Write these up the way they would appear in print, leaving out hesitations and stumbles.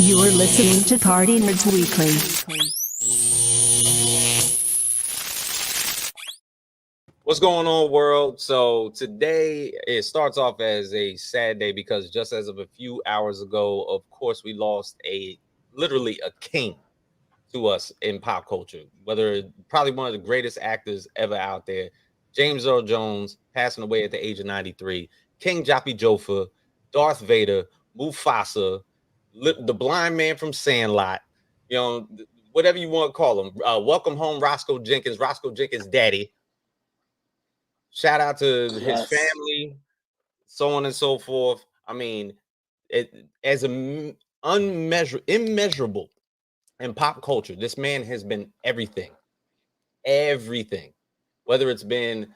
You are listening to Party Nerds Weekly. What's going on, world? So today it starts off as a sad day because just as of a few hours ago, of course, we lost literally a king to us in pop culture. Whether probably one of the greatest actors ever out there, James Earl Jones, passing away at the age of 93. King Joppy Jofa, Darth Vader, Mufasa, the blind man from Sandlot. You know, whatever you want to call him. Welcome home, Roscoe Jenkins' daddy. Shout out to his family, so on and so forth. I mean, it as immeasurable in pop culture. This man has been everything. Whether it's been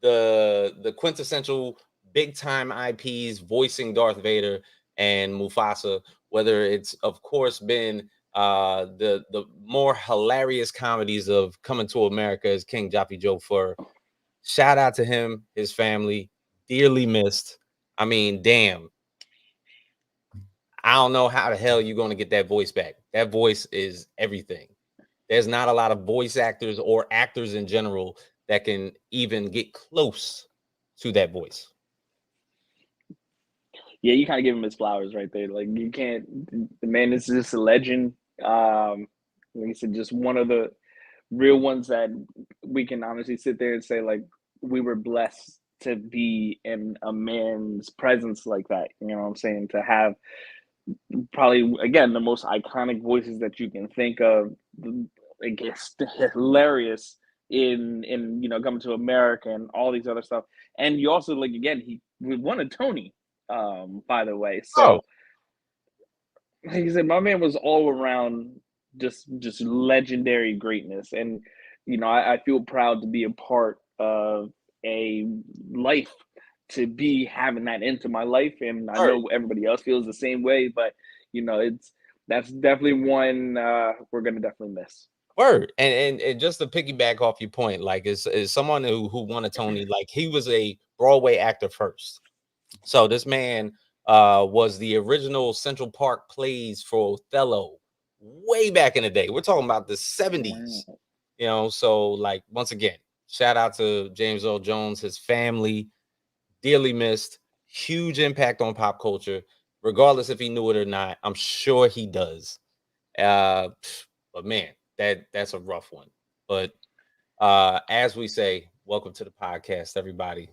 the quintessential big time IPs voicing Darth Vader and Mufasa, whether it's of course been the more hilarious comedies of Coming to America as King Joppy Joe Fur. Shout out to him, his family, dearly missed. I mean, damn. I don't know how the hell you're going to get that voice back. That voice is everything. There's not a lot of voice actors or actors in general that can even get close to that voice. Yeah, you kind of give him his flowers right there. Like you can't. The man is just a legend. Like I said, just one of the real ones that we can honestly sit there and say like we were blessed to be in a man's presence like that. You know what I'm saying? To have probably again the most iconic voices that you can think of. I guess hilarious in Coming to America and all these other stuff. And you also like again he won a Tony, by the way. So like I said, my man was all around just legendary greatness. And I feel proud to be a part of a life to be having that into my life. And I know everybody else feels the same way, but that's definitely one we're gonna definitely miss. Word. And just to piggyback off your point, like is someone who won a Tony, like he was a Broadway actor first. So this man was the original Central Park plays for Othello way back in the day. We're talking about the 70s. So like once again, shout out to James Earl Jones, his family, dearly missed, huge impact on pop culture, regardless if he knew it or not. I'm sure he does. But man, that's a rough one. But as we say, welcome to the podcast, everybody.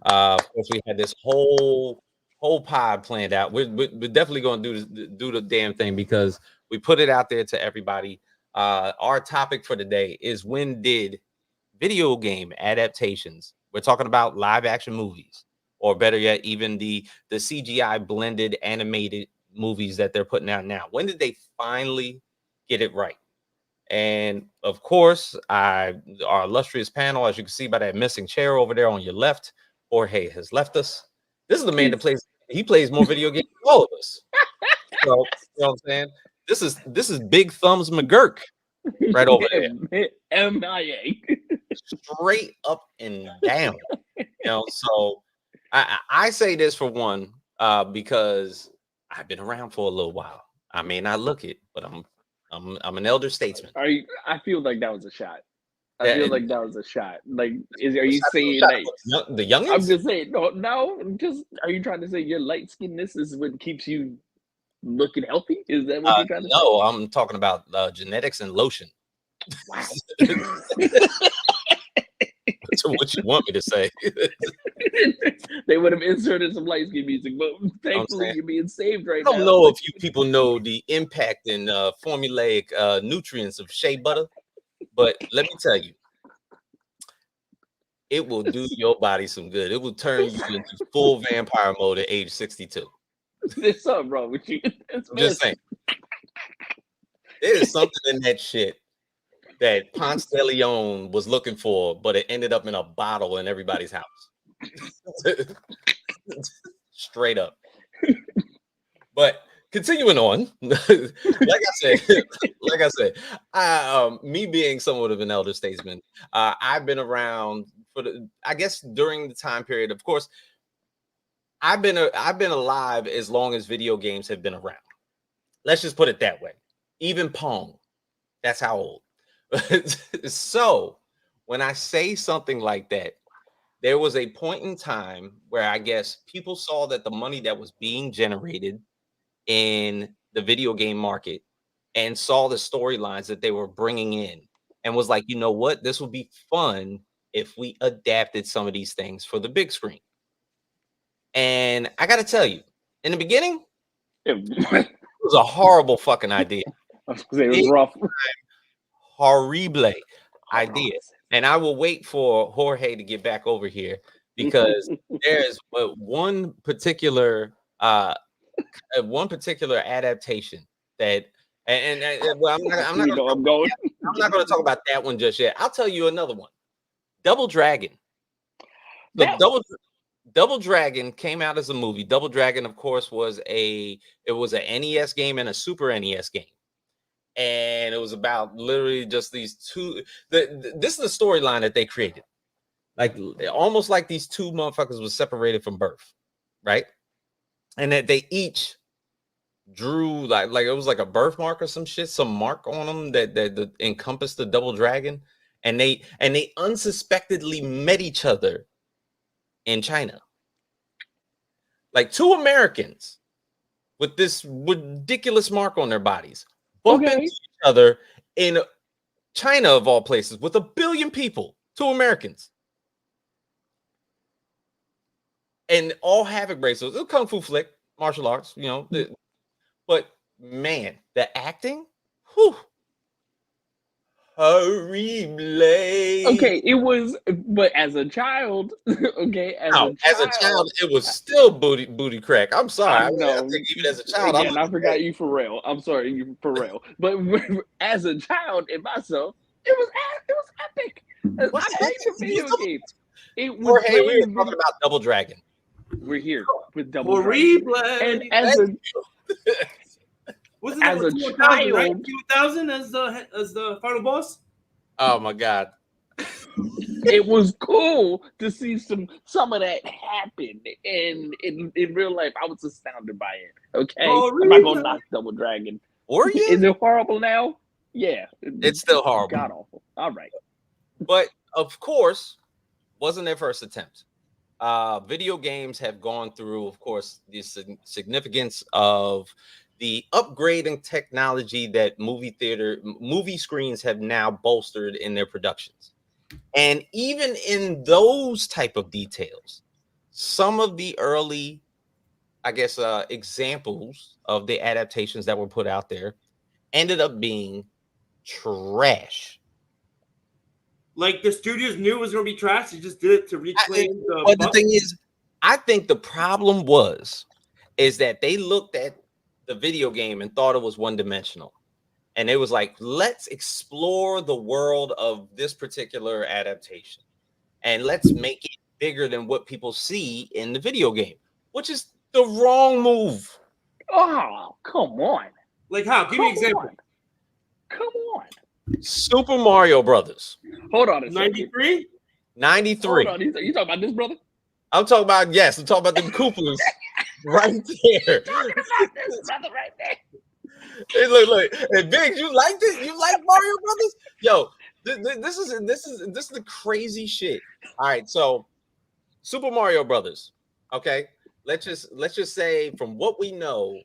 Of course, we had this whole pod planned out. We're definitely going to do the damn thing because we put it out there to everybody. Our topic for today is when did video game adaptations? We're talking about live action movies, or better yet, even the CGI blended animated movies that they're putting out now. When did they finally get it right? And of course, our illustrious panel, as you can see by that missing chair over there on your left, Jorge has left us. This is the man that plays more video games than all of us. So, you know what I'm saying? This is Big Thumbs McGurk right over there. MIA. Straight up and down. So I say this for one, because I've been around for a little while. I may not look it, but I'm an elder statesman. I feel like that was a shot. I feel like that was a shot. Like, are you saying like the youngins? I'm just saying, no. Just are you trying to say your light skinness is what keeps you looking healthy? Is that what you're trying to say? No, I'm talking about genetics and lotion. Wow. That's what you want me to say. They would have inserted some light skin music, but thankfully you're being saved right now. I don't know if you people know the impact and formulaic nutrients of shea butter, but let me tell you, it will do your body some good. It will turn you into full vampire mode at age 62. There's something wrong with you. I'm just saying. There is something in that shit that Ponce de Leon was looking for, but it ended up in a bottle in everybody's house. Straight up. But continuing on, like I said, me being somewhat of an elder statesman, I've been around I guess during the time period. Of course, I've been alive as long as video games have been around. Let's just put it that way. Even Pong, that's how old. So when I say something like that, there was a point in time where I guess people saw that the money that was being generated in the video game market and saw the storylines that they were bringing in and was like, you know what? This would be fun if we adapted some of these things for the big screen. And I got to tell you, in the beginning, it was a horrible fucking idea. I was gonna say it was rough. Horrible idea. And I will wait for Jorge to get back over here because there's one particular adaptation that well, I'm not going to talk about that one just yet. I'll tell you another one. Double Dragon. Double Dragon came out as a movie. Double Dragon, of course, was an NES game and a Super NES game. And it was about literally just these two. This is the storyline that they created. Like almost like these two motherfuckers was separated from birth, right? And that they each drew like it was like a birthmark or some shit, some mark on them that encompassed the Double Dragon, and they unsuspectedly met each other in China. Like two Americans with this ridiculous mark on their bodies bump into each other in China of all places with 1 billion people. Two Americans. And all havoc bracelets. It's a kung fu flick, martial arts, you know. But man, the acting, whew. Horrible. Okay, it was, but as a child, okay, as a child, it was still booty crack. I'm sorry. I know. I think even as a child, again, I forgot you for real. I'm sorry, you for real. But as a child and myself, it was epic. I played the video games. It was. Hey, we were talking about Double Dragon. We're here with Double Dragon, and as a was it as a 2000, child, right? 2000 as the final boss. Oh my god. It was cool to see some of that happen in real life. I was astounded by it. Okay, I'm not gonna knock Double Dragon. Or you? Is it horrible now? Yeah, it's still horrible. God awful. All right, but of course, wasn't their first attempt. Video games have gone through, of course, the significance of the upgrading technology that movie screens have now bolstered in their productions. And even in those type of details, some of the early, I guess, examples of the adaptations that were put out there ended up being trash. Like the studios knew it was going to be trash. They just did it to reclaim But the thing is, I think the problem is that they looked at the video game and thought it was one-dimensional. And it was like, let's explore the world of this particular adaptation. And let's make it bigger than what people see in the video game, which is the wrong move. Oh, come on. Like how? Give me an example. Come on. Super Mario Brothers. Hold on a 93? 93. Hold on. You talking about this, brother? I'm talking about them Koopas right there. Talking about this brother right there. Hey, look. Hey, Biggs, you like this? You like Mario Brothers? Yo, this is the crazy shit. All right, so Super Mario Brothers. Okay, let's just say from what we know,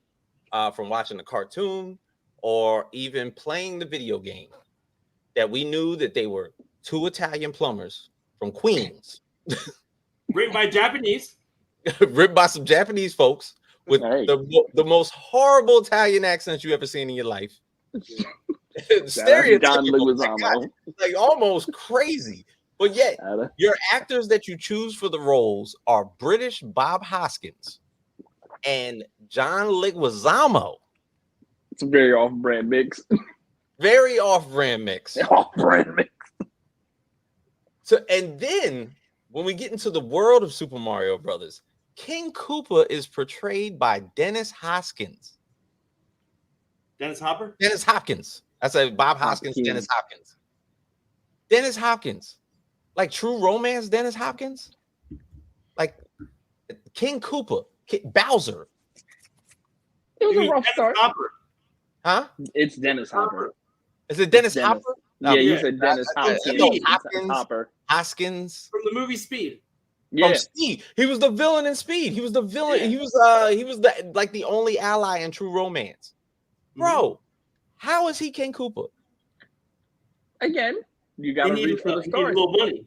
from watching the cartoon or even playing the video game, that we knew that they were two Italian plumbers from Queens, written by Japanese, written by some Japanese folks with the most horrible Italian accents you ever seen in your life. Stereotypical, like almost crazy. But yet, your actors that you choose for the roles are British Bob Hoskins and John Leguizamo. It's a very off-brand mix. Very off-brand mix. Off-brand mix. So, and then when we get into the world of Super Mario Brothers, King Koopa is portrayed by Dennis Hoskins. Dennis Hopper? Dennis Hopkins. I said Bob Hoskins, Dennis Hopkins. Dennis Hopkins. Like True Romance, Dennis Hopkins. Like King Koopa, Bowser. It was a rough start. Hopper. Huh? It's Dennis Hopper. Is it Dennis Dennis. Hopper? Yeah, No, you said Dennis I Hopkins. thought It's Hopper. Hoskins. From the movie Speed. Yeah. From Speed. He was the villain in Speed. He was the villain. Yeah. He was the only ally in True Romance. Bro, how is he King Koopa? Again, you He got to needed, reach for the he needed a stars. little money.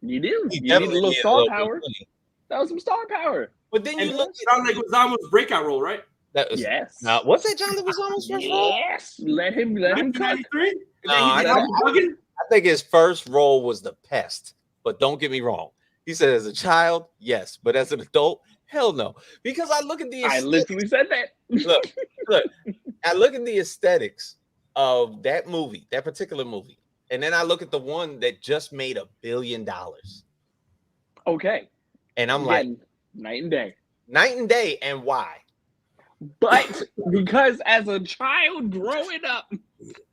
You do. He You need a definitely little needed star little bit of power. money. That was some star power. But then you And look John Leguizamo's breakout role, right? that was Yes. what's that John Leguizamo's first role? Yes. Let him cook. 1993. No, And then he did Buggin'. I think his first role was the Pest, but don't get me wrong. He said as a child, yes, but as an adult, hell no. Because I look at the I literally said that. look, I look at the aesthetics of that movie, that particular movie, and then I look at the one that just made $1 billion, Okay. and I'm Again, like, night and day. night and day, and why? But because as a child growing up,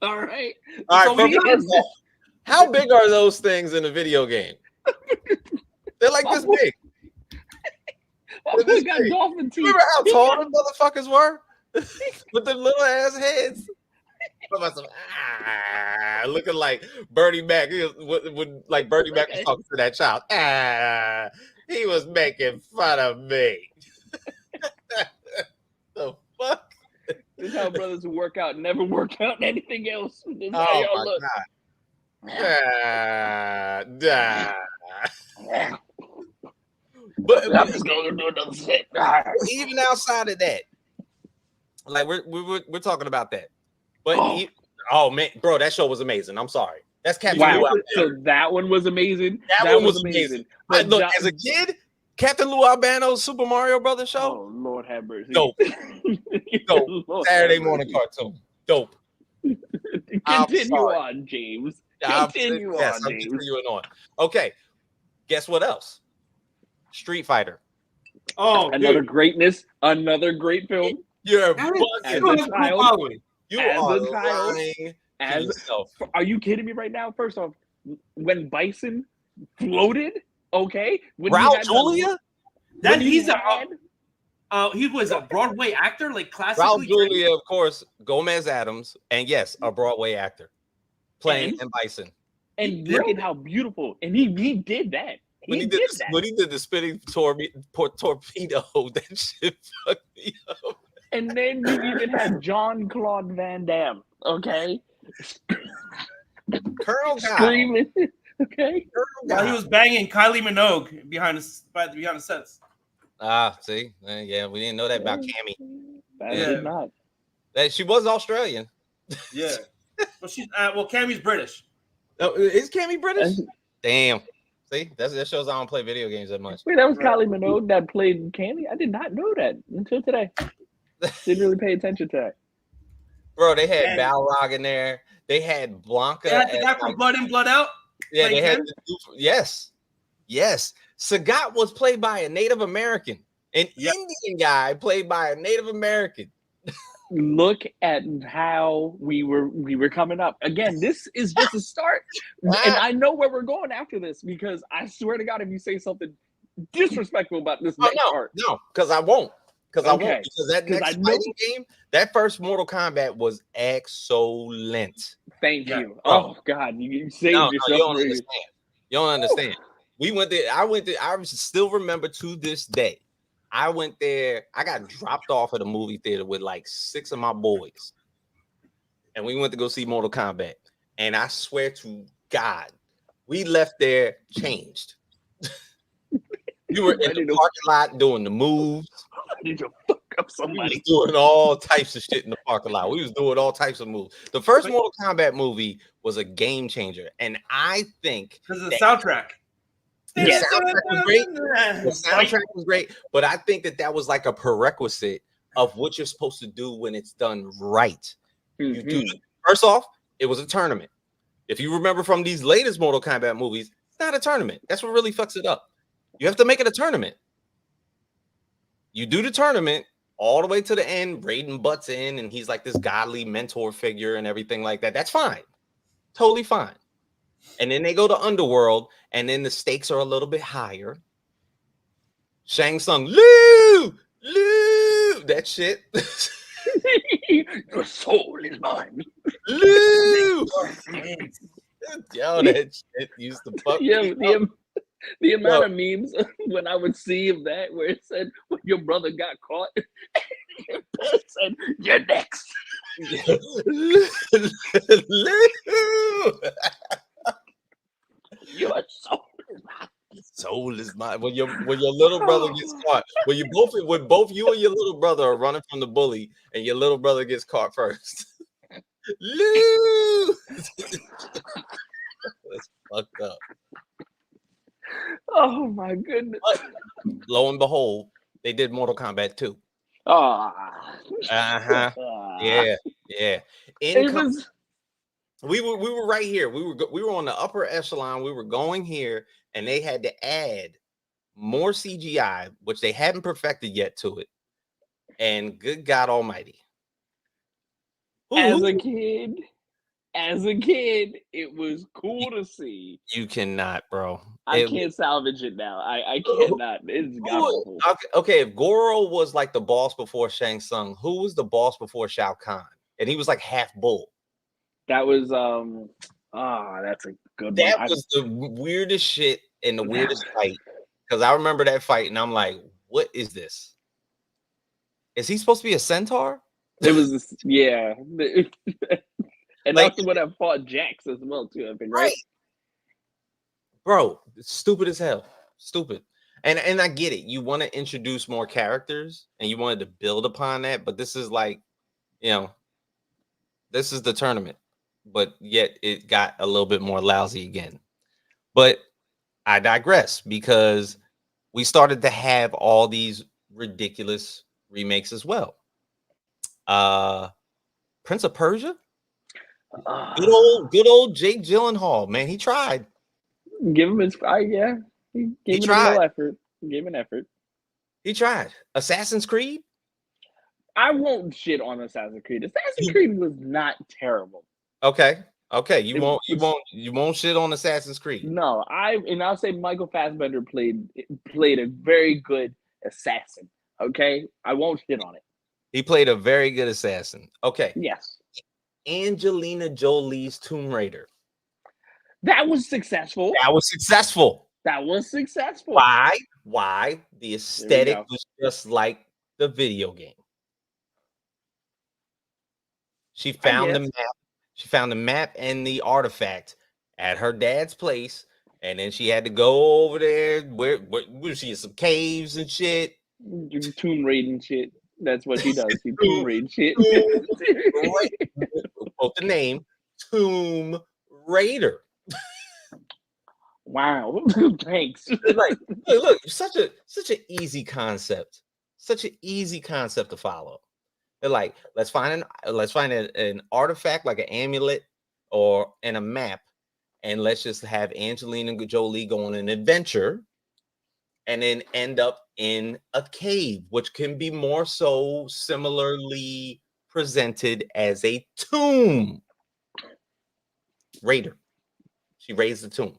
all right. All right, So for we got- first of all, how big are those things in a video game? They're like this big. Oh, we got dolphin teeth. Remember how tall the motherfuckers were with the little ass heads? Looking like Bernie Mac. When like Bernie Mac was talking to that child. He was making fun of me. The fuck? This is how brothers who work out never work out in anything else. This is how Oh y'all my look. God. But I'm just gonna do another set. even outside of that, like we're talking about that. But oh man, bro, that show was amazing. I'm sorry. That's Captain Wow. Lou Albano. So that one was amazing. That one was amazing. But Look, as a kid, Captain Lou Albano's Super Mario Brothers show. Oh Lord have mercy. Dope. Dope. Lord Saturday have morning mercy. cartoon. Dope. I'm Continue sorry. on, James. I'm Continue yes, on, I'm James. continuing on. Okay. Guess what else? Street Fighter. Oh, Another dude. greatness. Another great film. You're That As bugging. a child, You as are a child, lying to as yourself. are you kidding me right now? First off, when Bison floated, okay, when Raul he had Julia? That when he he's had, he was a Broadway actor, like Raul classically. Julia, of course, Gomez Adams, and yes, a Broadway actor playing And- M. Bison. and Yeah. look at how beautiful, and he did that. When he did did that. when he did the spinning torpedo, that shit fucked me up. And then you even had Jean-Claude Van Damme, okay, Colonel Guy. screaming, okay. While he was banging Kylie Minogue behind the sets. Ah, see, yeah, we didn't know that about Cammy. That Yeah. did not. That she was Australian. Yeah. Well, she's Cammy's British. Oh, is Cammy British? And- Damn. See, that shows I don't play video games that much. Wait, that was Kylie Minogue that played Candy? I did not know that until today. Didn't really pay attention to that. Bro, they had And- Balrog in there. They had Blanca. They had the as, guy from like- Blood In, Blood Out. yeah, they playing had him? the dude yes. Sagat was played by a Native American. An Yep. Indian guy played by a Native American. Look at how we were coming up. Again, this is just a start. And I know where we're going after this because I swear to God, if you say something disrespectful about this next part. No, because I won't. Because I Okay. won't. Because that 'Cause next I know- fighting game, that first Mortal Kombat was excellent. Thank Yeah. you. Oh God, you saved No, yourself. you don't for- understand. You don't understand. We went there. I went there. I still remember to this day. I went there. I got dropped off at a movie theater with like 6 of my boys, and we went to go see Mortal Kombat. And I swear to God, we left there changed. You were in Ready the to- parking lot doing the moves. Ready to fuck up We was somebody. doing all types of shit in the parking lot. We was doing all types of moves. The first Mortal Kombat movie was a game changer, and I think Because of the soundtrack. the soundtrack was great. The soundtrack was great, but I think that was like a prerequisite of what you're supposed to do when it's done right. You do Mhm. first off, it was a tournament. If you remember from these latest Mortal Kombat movies, it's not a tournament. That's what really fucks it up. You have to make it a tournament. You do the tournament all the way to the end. Raiden butts in, and he's like this godly mentor figure and everything like that. That's fine, totally fine. And then they go to Underworld, and then the stakes are a little bit higher. Shang Tsung, Lou, that shit. Your soul is mine. Lou! Yo, that shit used to fuck Yeah, me up. the amount Yo. of memes when I would see of that where it said when your brother got caught, it said you're next. Lou! Your soul is mine. Soul is mine. When your little brother gets caught, when both you and your little brother are running from the bully, and your little brother gets caught first. Lou! That's fucked up. Oh my goodness. But lo and behold, they did Mortal Kombat 2. Ah. Uh-huh. Yeah. It was We were right here. We were on the upper echelon. We were going here, and they had to add more CGI, which they hadn't perfected yet to it. And good God Almighty, as a kid, it was cool to see. you cannot, bro. I can't salvage it now. I cannot. It's god awful. Okay, if Goro was like the boss before Shang Tsung, who was the boss before Shao Kahn? And he was like half bull. That was that's a good one. That was the weirdest shit and the weirdest fight. Because I remember that fight, and I'm like, what is this? Is he supposed to be a centaur? It was yeah. And Like, that's the one that fought Jax as well, too, I think, right? Bro, it's stupid as hell. Stupid. And I get it. You want to introduce more characters and you wanted to build upon that, but this is like, this is the tournament. But yet it got a little bit more lousy again. But I digress because we started to have all these ridiculous remakes as well. Prince of Persia? Good old Jake Gyllenhaal, man. He tried. Give him his yeah. He gave it a little effort. Gave an effort. He tried. Assassin's Creed? I won't shit on Assassin's Creed. Assassin's Creed was not terrible. Okay. You won't shit on Assassin's Creed. No, I'll say Michael Fassbender played a very good assassin. Okay? I won't shit on it. He played a very good assassin. Okay. Yes. Angelina Jolie's Tomb Raider. That was successful. Why? The aesthetic was just like the video game. She found the map. She found the map and the artifact at her dad's place, and then she had to go over there where she in some caves and shit. Tomb raiding shit. That's what she does. She tomb raid shit. Quote the name Tomb Raider. Wow. Thanks. Like, look, such an easy concept. Such an easy concept to follow. They're like, let's find an artifact like an amulet and a map, and let's just have Angelina Jolie go on an adventure and then end up in a cave, which can be more so similarly presented as a tomb. Raider. She raised the tomb.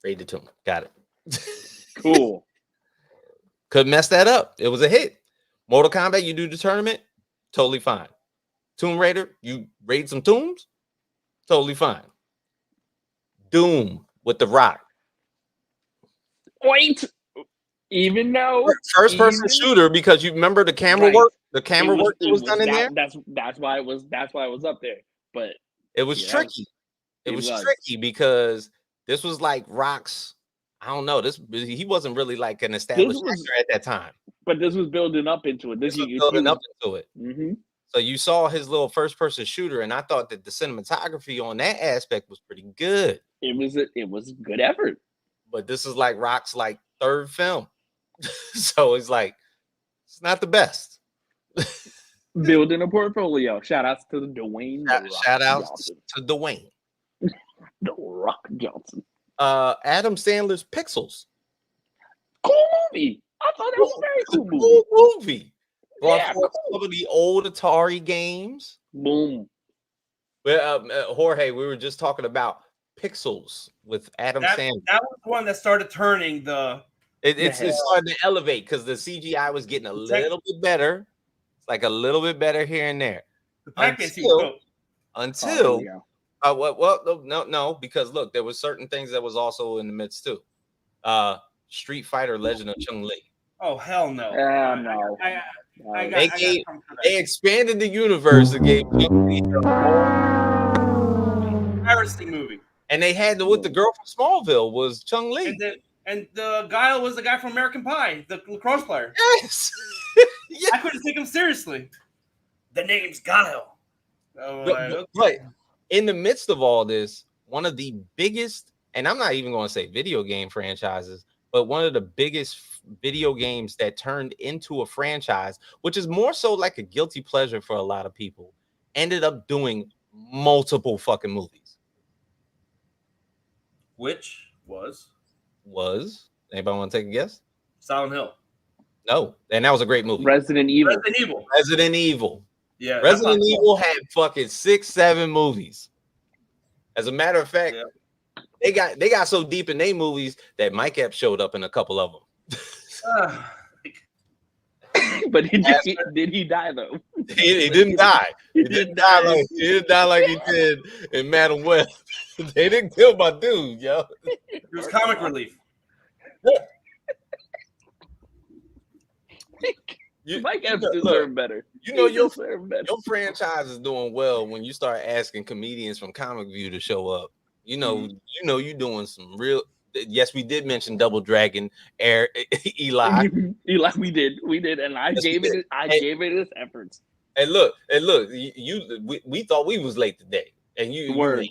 Raid the tomb. Got it. Cool. Couldn't mess that up. It was a hit. Mortal Kombat, you do the tournament, totally fine. Tomb Raider, you raid some tombs, totally fine. Doom with The Rock. Wait. Even though first person shooter, because you remember the camera work, work that was done in there. That's why it was up there. But it was tricky. It was tricky because this was like Rock's. I don't know. He wasn't really like an established actor at that time. But this was building up into it. Mm-hmm. So you saw his little first person shooter, and I thought that the cinematography on that aspect was pretty good. It was a good effort. But this is like Rock's like third film. So it's like, it's not the best. Building a portfolio. Shout outs to Dwayne. Shout outs to Dwayne. The Rock Johnson. Adam Sandler's Pixels. Cool movie. I thought that was a very cool movie. Yeah, cool. Some of the old Atari games. Boom. Well, Jorge, we were just talking about Pixels with Adam Sandler. That was the one that started turning the. It's starting to elevate because the CGI was getting a little bit better. It's like a little bit better here and there. The Pac-Man scene was dope. Until no, because look, there was certain things that was also in the midst too. Street Fighter Legend of Chun Li. Oh hell no! No. They expanded the universe and gave Chun Li embarrassing movie. and they had with the girl from Smallville was Chun Li. And the guy was the guy from American Pie, the lacrosse player. Yes. Yeah. I couldn't take him seriously. The name's Guile. But in the midst of all this, one of the biggest, and I'm not even going to say video game franchises, but one of the biggest video games that turned into a franchise, which is more so like a guilty pleasure for a lot of people, ended up doing multiple fucking movies. Which was anybody want to take a guess? Silent Hill. No, and that was a great movie. Resident Evil. Yeah, Resident Evil had fucking 6-7 movies. As a matter of fact, they got so deep in their movies that Mike Epps showed up in a couple of them. But did he die though? He didn't die. He didn't die like he did in Madam Web. They didn't kill my dude, yo. It was comic relief. Mike Epps deserved better. You know your franchise is doing well when you start asking comedians from Comic View to show up. You know you're doing some real. Yes, we did mention Double Dragon, Eli. Eli, we did, and I gave it its efforts. And look, we thought we was late today, and you were.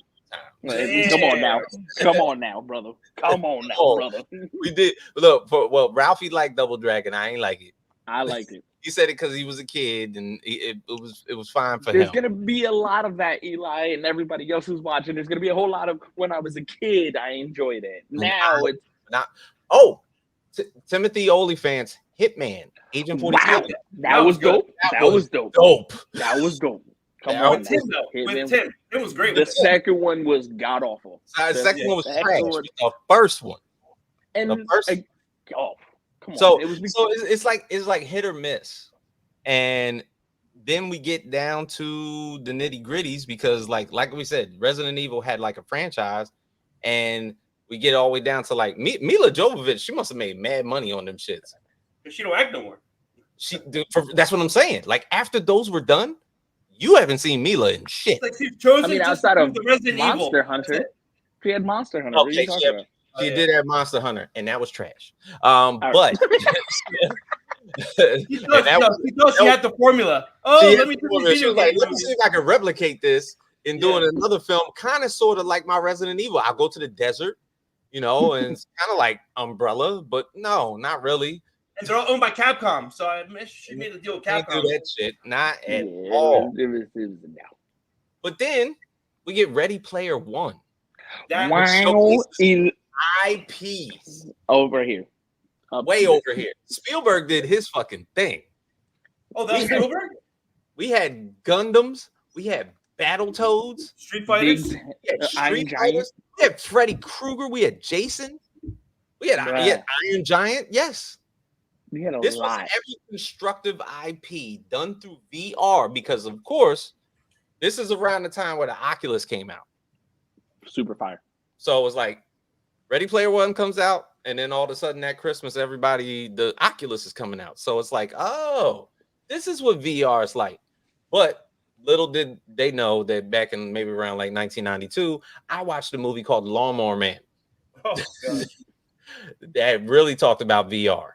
Come on now, brother. Brother. We did look. Ralphie liked Double Dragon. I ain't like it. I liked it. He said it because he was a kid, and it was fine for him. There's gonna be a lot of that, Eli, and everybody else who's watching. There's gonna be a whole lot of when I was a kid, I enjoyed it. Now it's not. Oh, Timothy Olyphant's Hitman, Agent 47. Wow, that was dope. That was dope. Come on, Tim, it was great. The second one was god awful. The second one was trash. The first one, come on. So it's like hit or miss, and then we get down to the nitty gritties because like we said, Resident Evil had like a franchise, and we get all the way down to like Mila Jovovich. She must have made mad money on them shits. She don't act no more. That's what I'm saying. Like after those were done, you haven't seen Mila in shit. Like she's chosen outside of the Resident Monster Evil. Hunter, she had Monster Hunter. Okay, she did have Monster Hunter, and that was trash. But she thought she had the formula. Let me see if I can replicate this in doing another film, kind of sort of like my Resident Evil. I'll go to the desert, and it's kind of like Umbrella, but no, not really. And they're all owned by Capcom, so she made a deal with Capcom. Can't do that shit, not at all. It was no. But then we get Ready Player One. IPs over here, way over here. Spielberg did his fucking thing. Oh, that was Spielberg. We had Gundams. We had Battletoads. Street Fighters. We had Freddy Krueger. We had Jason. We had Iron Giant. Yes. We had this lot. Was every constructive IP done through VR because, of course, this is around the time where the Oculus came out. Super fire. So it was like Ready Player One comes out, and then all of a sudden that Christmas, the Oculus is coming out. So it's like, oh, this is what VR is like. But little did they know that back in maybe around like 1992, I watched a movie called Lawnmower Man. Oh, God. That really talked about VR.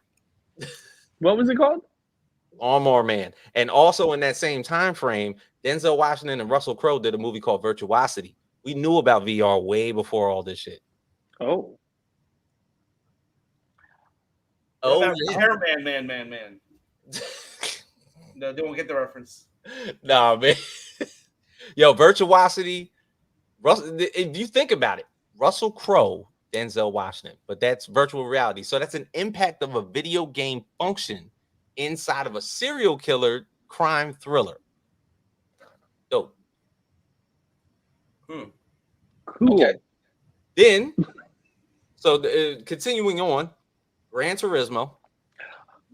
What was it called? Lawnmower Man. And also in that same time frame, Denzel Washington and Russell Crowe did a movie called Virtuosity. We knew about VR way before all this shit. Oh, Hair man. No, they won't get the reference. Nah, man. Yo, Virtuosity. If you think about it, Russell Crowe, Denzel Washington, but that's virtual reality. So that's an impact of a video game function inside of a serial killer crime thriller. Dope. Cool. Okay. Then, continuing on, Gran Turismo.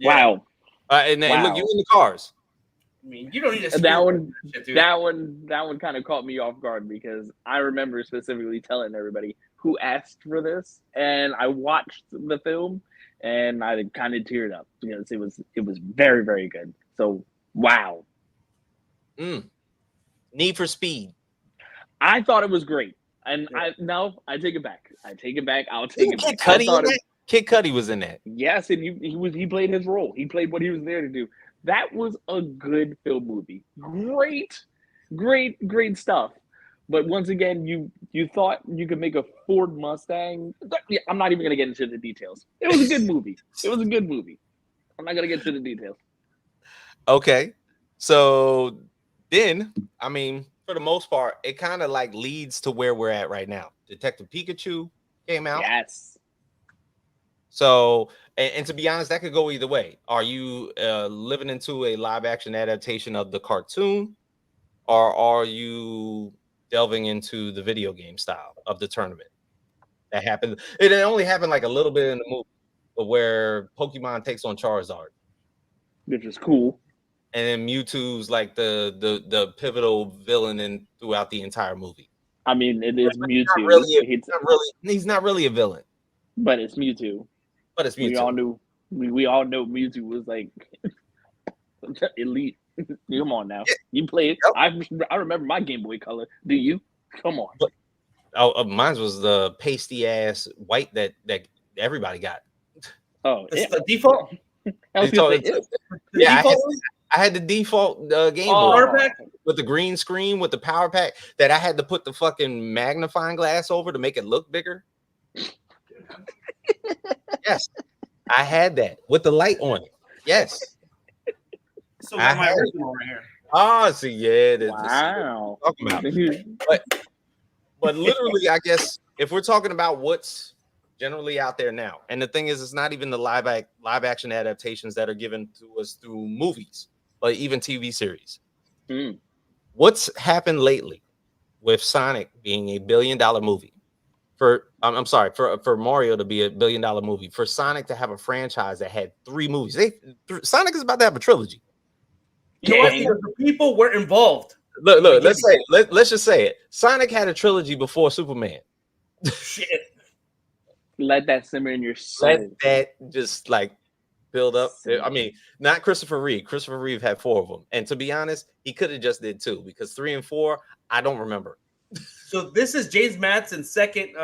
Wow. And look, you in the cars. I mean, you don't need to That one, shit, dude. that one kind of caught me off guard because I remember specifically telling everybody who asked for this, and I watched the film, and I kind of teared up because it was very, very good. So wow, Need for Speed. I thought it was great, and Yeah. I take it back. I take it back. I'll take it Kid back. Cudi in that? Kid Cudi was in that. Yes, and he played his role. He played what he was there to do. That was a good film movie. Great stuff. But once again, you thought you could make a Ford Mustang. Yeah, I'm not even gonna get into the details. It was a good movie. It was a good movie. I'm not gonna get into the details. Okay. So then, I mean, for the most part, it kind of like leads to where we're at right now. Detective Pikachu came out. Yes. So, and to be honest, that could go either way. Are you living into a live action adaptation of the cartoon, or are you delving into the video game style of the tournament? That happened. It only happened like a little bit in the movie, but where Pokemon takes on Charizard, Which is cool. and then Mewtwo's like the pivotal villain in throughout the entire movie. I mean, it is Mewtwo. He's not really a villain, but it's Mewtwo. but it's Mewtwo. We all know Mewtwo was like elite. Come on now. You played. Yep. I remember my Game Boy Color. Do you? Come on. Mine was the pasty ass white that everybody got. Oh, It's yeah. the default. Yeah, I had the default Game Boy Power pack? with the green screen with the power pack that I had to put the fucking magnifying glass over to make it look bigger. Yes, I had that with the light on it. Yes. So got my original right here. Oh, see, yeah. Wow. Talking about. But literally, I guess if we're talking about what's generally out there now, and the thing is, it's not even the live action adaptations that are given to us through movies, but even TV series. What's happened lately with Sonic being a $1 billion movie? For Mario to be $1 billion movie, for Sonic to have a franchise that had 3 movies. Sonic is about to have a trilogy. You know what? Because the people were involved. Look, let's just say it. Sonic had a trilogy before Superman. Shit. Let that simmer in your soul. Let that just like build up. I mean, not Christopher Reeve. Christopher Reeve had 4 of them. And to be honest, he could have just did 2 because 3 and 4, I don't remember. So this is James Madsen's second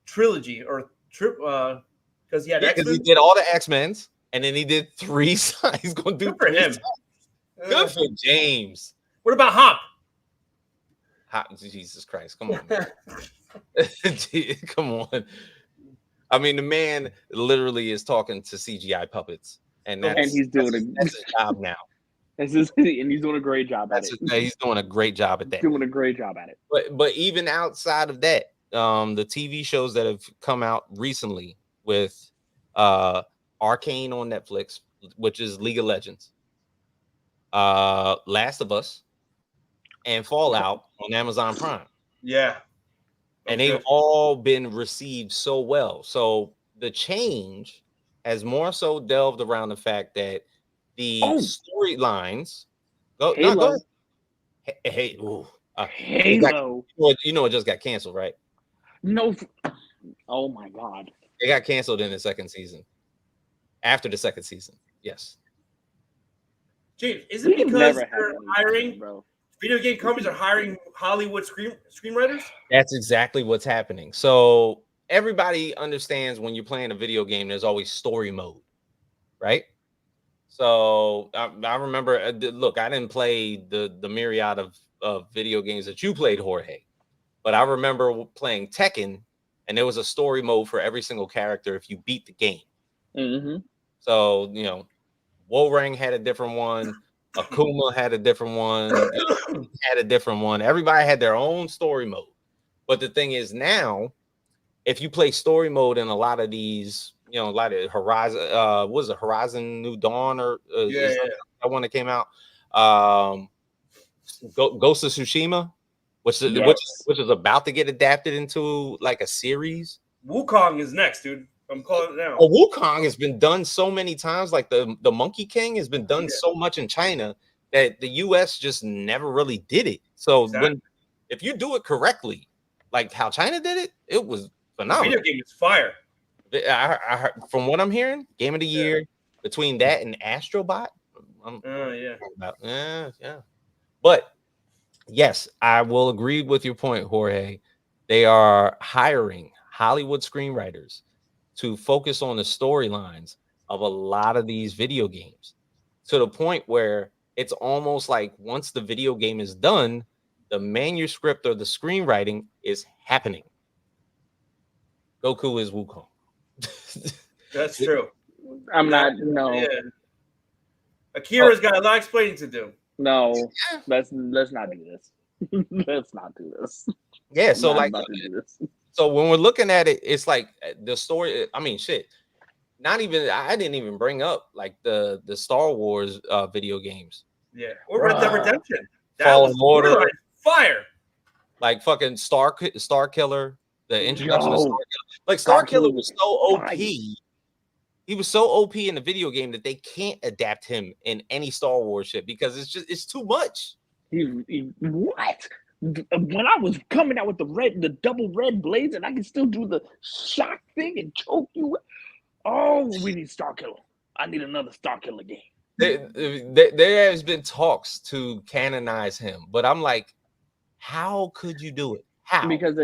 trilogy or trip because he had X-Men. Because he did all the X-Men's and then he did 3. He's going to do Good for him. Good for James. What about Hop? Jesus Christ. Come on, man. Come on. I mean, the man literally is talking to CGI puppets. And he's doing that's his job now. And he's doing a great job at it. He's doing a great job at that. Doing a great job at it. But even outside of that, the TV shows that have come out recently with Arcane on Netflix, which is League of Legends, Last of Us, and Fallout on Amazon Prime. Yeah. And they've all been received so well. So the change has more so delved around the fact that the storylines go ahead. Halo. You know it just got canceled, right? No. Oh my God. It got canceled in the second season. After the second season, yes. James, is it because they're hiring, bro? Video game companies are hiring Hollywood screenwriters? That's exactly what's happening. So everybody understands when you're playing a video game, there's always story mode, right? So I remember, look, I didn't play the myriad of video games that you played, Jorge, but I remember playing Tekken, and there was a story mode for every single character if you beat the game. Mm-hmm. So, you know, Wolrang had a different one. Akuma had a different one. Had a different one. Everybody had their own story mode. But the thing is now, if you play story mode in a lot of these, you know, a lot of Horizon, was it Horizon New Dawn or that one that came out? Ghost of Tsushima, which is about to get adapted into like a series. Wukong is next, dude. I'm calling it now. Wukong has been done so many times, like the Monkey King has been done so much in China that the US just never really did it. So Exactly. if you do it correctly, like how China did it, it was The phenomenal. video game is fire. I heard, from what I'm hearing, game of the Yeah. year between that and Astrobot. Yeah. Yeah. But yes, I will agree with your point, Jorge. They are hiring Hollywood screenwriters to focus on the storylines of a lot of these video games to the point where it's almost like once the video game is done, the manuscript or the screenwriting is happening. Goku is Wukong. That's true. I'm not. No, Yeah. Akira's got a lot of explaining to do. no. Let's not do this. Let's not do this. Yeah, so Not like, about to do this. so when we're looking at it, it's like the story. I mean, shit. Not even I didn't even bring up like the Star Wars video games. Yeah. Or Red Dead Redemption. That Fallen was Order. borderline fire. Like fucking Star Killer, the introduction of Yo. Star Killer. Like Star Star Killer Killer was was so OP. fire. He was so OP in the video game that they can't adapt him in any Star Wars shit because it's too much. What? When I was coming out with the double red blades, and I can still do the shock thing and choke you. Oh, we need Star Killer. I need another Star Killer game. There has been talks to canonize him, but I'm like, how could you do it? How? Because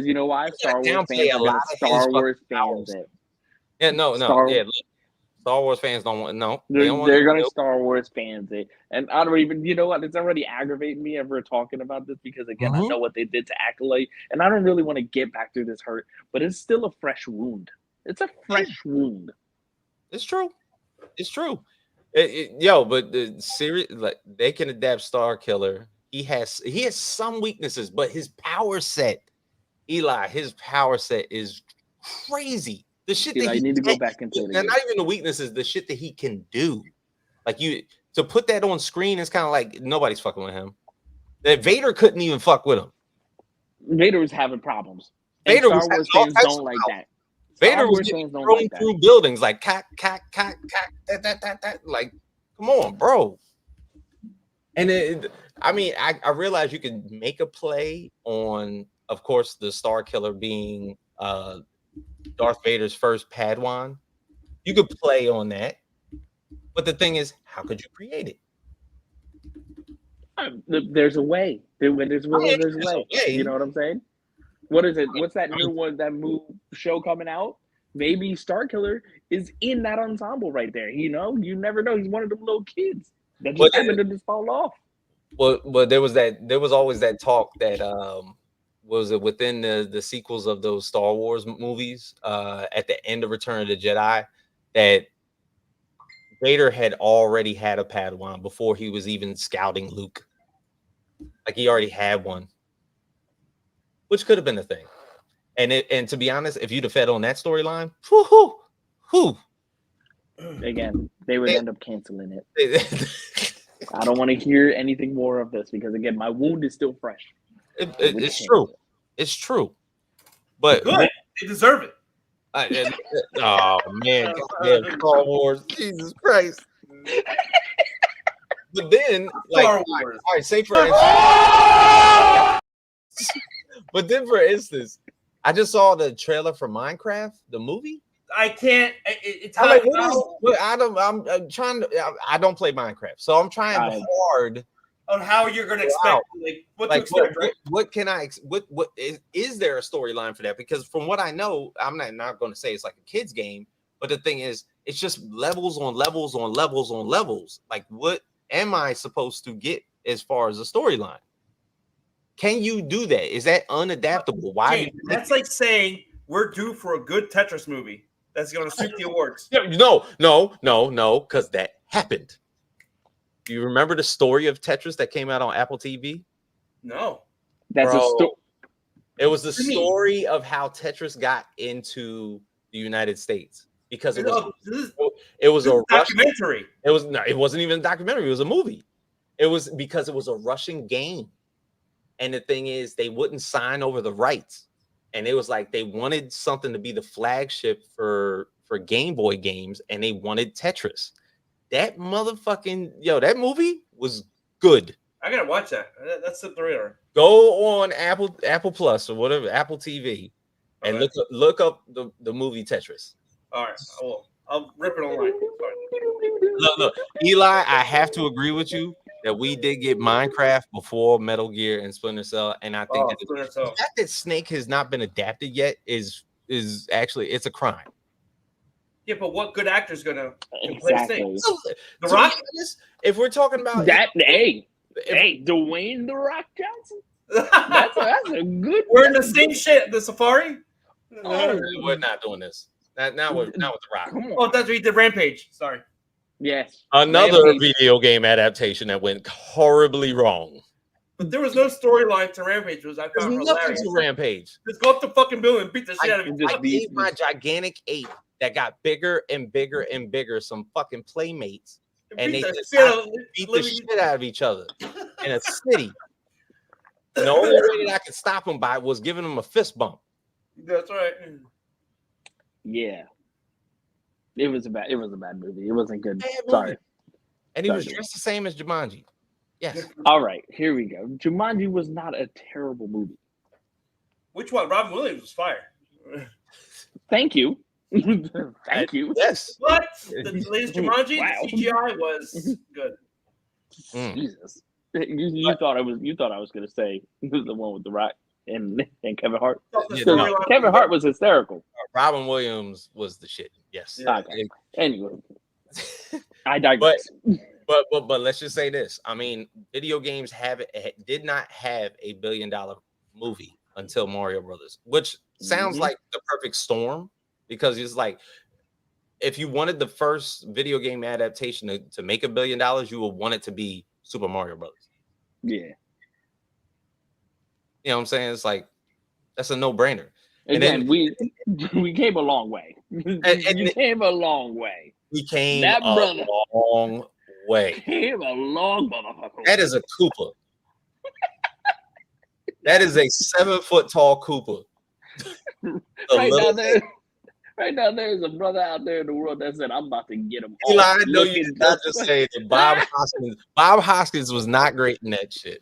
you know why? Star Wars downplay fans a are lot gonna of his Star fucking Wars powers. fans it. Yeah, no. Star- Yeah, look, Star Wars fans don't want They're gonna Star Wars fans it. And I don't even, you know what? It's already aggravating me ever talking about this because again, I know what they did to Acolyte, and I don't really want to get back through this hurt, but it's still a fresh wound. It's a fresh wound. It's true. It's true. But the series, like they can adapt Star Killer. He has some weaknesses, but his power set, Eli, his power set is crazy. The shit that I need to go back into it again. Not even the weaknesses, the shit that he can do. Like to put that on screen, it's kind of like nobody's fucking with him. That Vader couldn't even fuck with him. Vader was having problems. Vader Star was Wars all fans types don't of like problems. that. Vader was fans don't thrown like that. through buildings like that. Like, come on, bro. And I realize you can make a play on, of course, the Star Killer being Darth Vader's first Padawan. You could play on that, but the thing is, how could you create it? There's a way. There's a way. You know what I'm saying? What is it? What's that new one? That new show coming out? Maybe Star Killer is in that ensemble right there. You know, you never know. He's one of them little kids that just happened to just fall off. Well, there was always that talk that was it within the sequels of those Star Wars movies at the end of Return of the Jedi that Vader had already had a Padawan before he was even scouting Luke. Like he already had one, which could have been a thing. And to be honest, if you'd have fed on that storyline, again, they would end up canceling it. I don't want to hear anything more of this because again, my wound is still fresh. It's true. It's true. But good, they deserve it. Oh man, Star Wars, Jesus Christ! But then, like, all right, say for instance, but then for instance, I just saw the trailer for Minecraft, the movie. I can't. It's I'm like, I'm trying to. I don't play Minecraft, so I'm trying hard on how you're going to expect, what to expect. What can I? What is there a storyline for that? Because from what I know, I'm not going to say it's like a kid's game, but the thing is, it's just levels on levels on levels on levels. Like, what am I supposed to get as far as a storyline? Can you do that? Is that unadaptable? Why? That's like saying we're due for a good Tetris movie that's going to sweep the awards. No, because that happened. Do you remember the story of Tetris that came out on Apple TV? No. That's a story. It was the story of how Tetris got into the United States because it was a documentary. It wasn't even a documentary. It was a movie. It was because it was a Russian game. And the thing is, they wouldn't sign over the rights. And it was like they wanted something to be the flagship for Game Boy games, and they wanted Tetris. That motherfucking that movie was good. I gotta watch that. That's the thriller. Go on Apple Plus or whatever, Apple TV, and Okay. look up the movie Tetris. All right, I will. I'll rip it online. Look, Eli, I have to agree with you that we did get Minecraft before Metal Gear and Splinter Cell, and I think that Splinter the Cell. fact that Snake has not been adapted yet is actually it's a crime. Yeah, but what good actor's gonna play Exactly. Snake? The To Rock. be honest, if we're talking about That hey, if- Dwayne the Rock Johnson. That's a good. We're in the same shit. The Safari. oh, we're not doing this. Not with the Rock. Come on. Oh, that's what he did. Rampage. Sorry. Yes. Another Rampage. video game adaptation that went horribly wrong. But there was no storyline to Rampage. I There's found nothing hilarious. to Rampage. Just go up the fucking building and beat the shit out of you. I gave my gigantic ape that got bigger and bigger and bigger some fucking playmates, and they Beat decided to beat the shit out of each other in a city. And the only way that I could stop them by was giving them a fist bump. That's right. Yeah. It was a bad movie. It wasn't good. Bad movie. Sorry. And he was Sorry. dressed the same as Jumanji. Yes. All right, here we go. Jumanji was not a terrible movie. Which one? Robin Williams was fire. Thank you. Thank you. Yes. What? The latest Jumanji, Wow. the CGI was good. Jesus. You thought I was gonna say the one with the Rock and Kevin Hart. Yeah, no. Kevin Hart was hysterical. Robin Williams was the shit. Yes. Yeah. Okay. Anyway, I digress. But let's just say this. I mean, video games did not have $1 billion movie until Mario Brothers, which sounds like the perfect storm, because it's like if you wanted the first video game adaptation to make $1 billion, you would want it to be Super Mario Brothers. Yeah. You know what I'm saying? It's like that's a no-brainer. Again, we came a long way. You came a long way. We came That a brother. long way. Came a long motherfucker. That is a Koopa. That is a 7-foot tall Koopa. Right now, there's a brother out there in the world that said, "I'm about to get him." Eli, I know you did not just say that Bob Hoskins. Bob Hoskins was not great in that shit.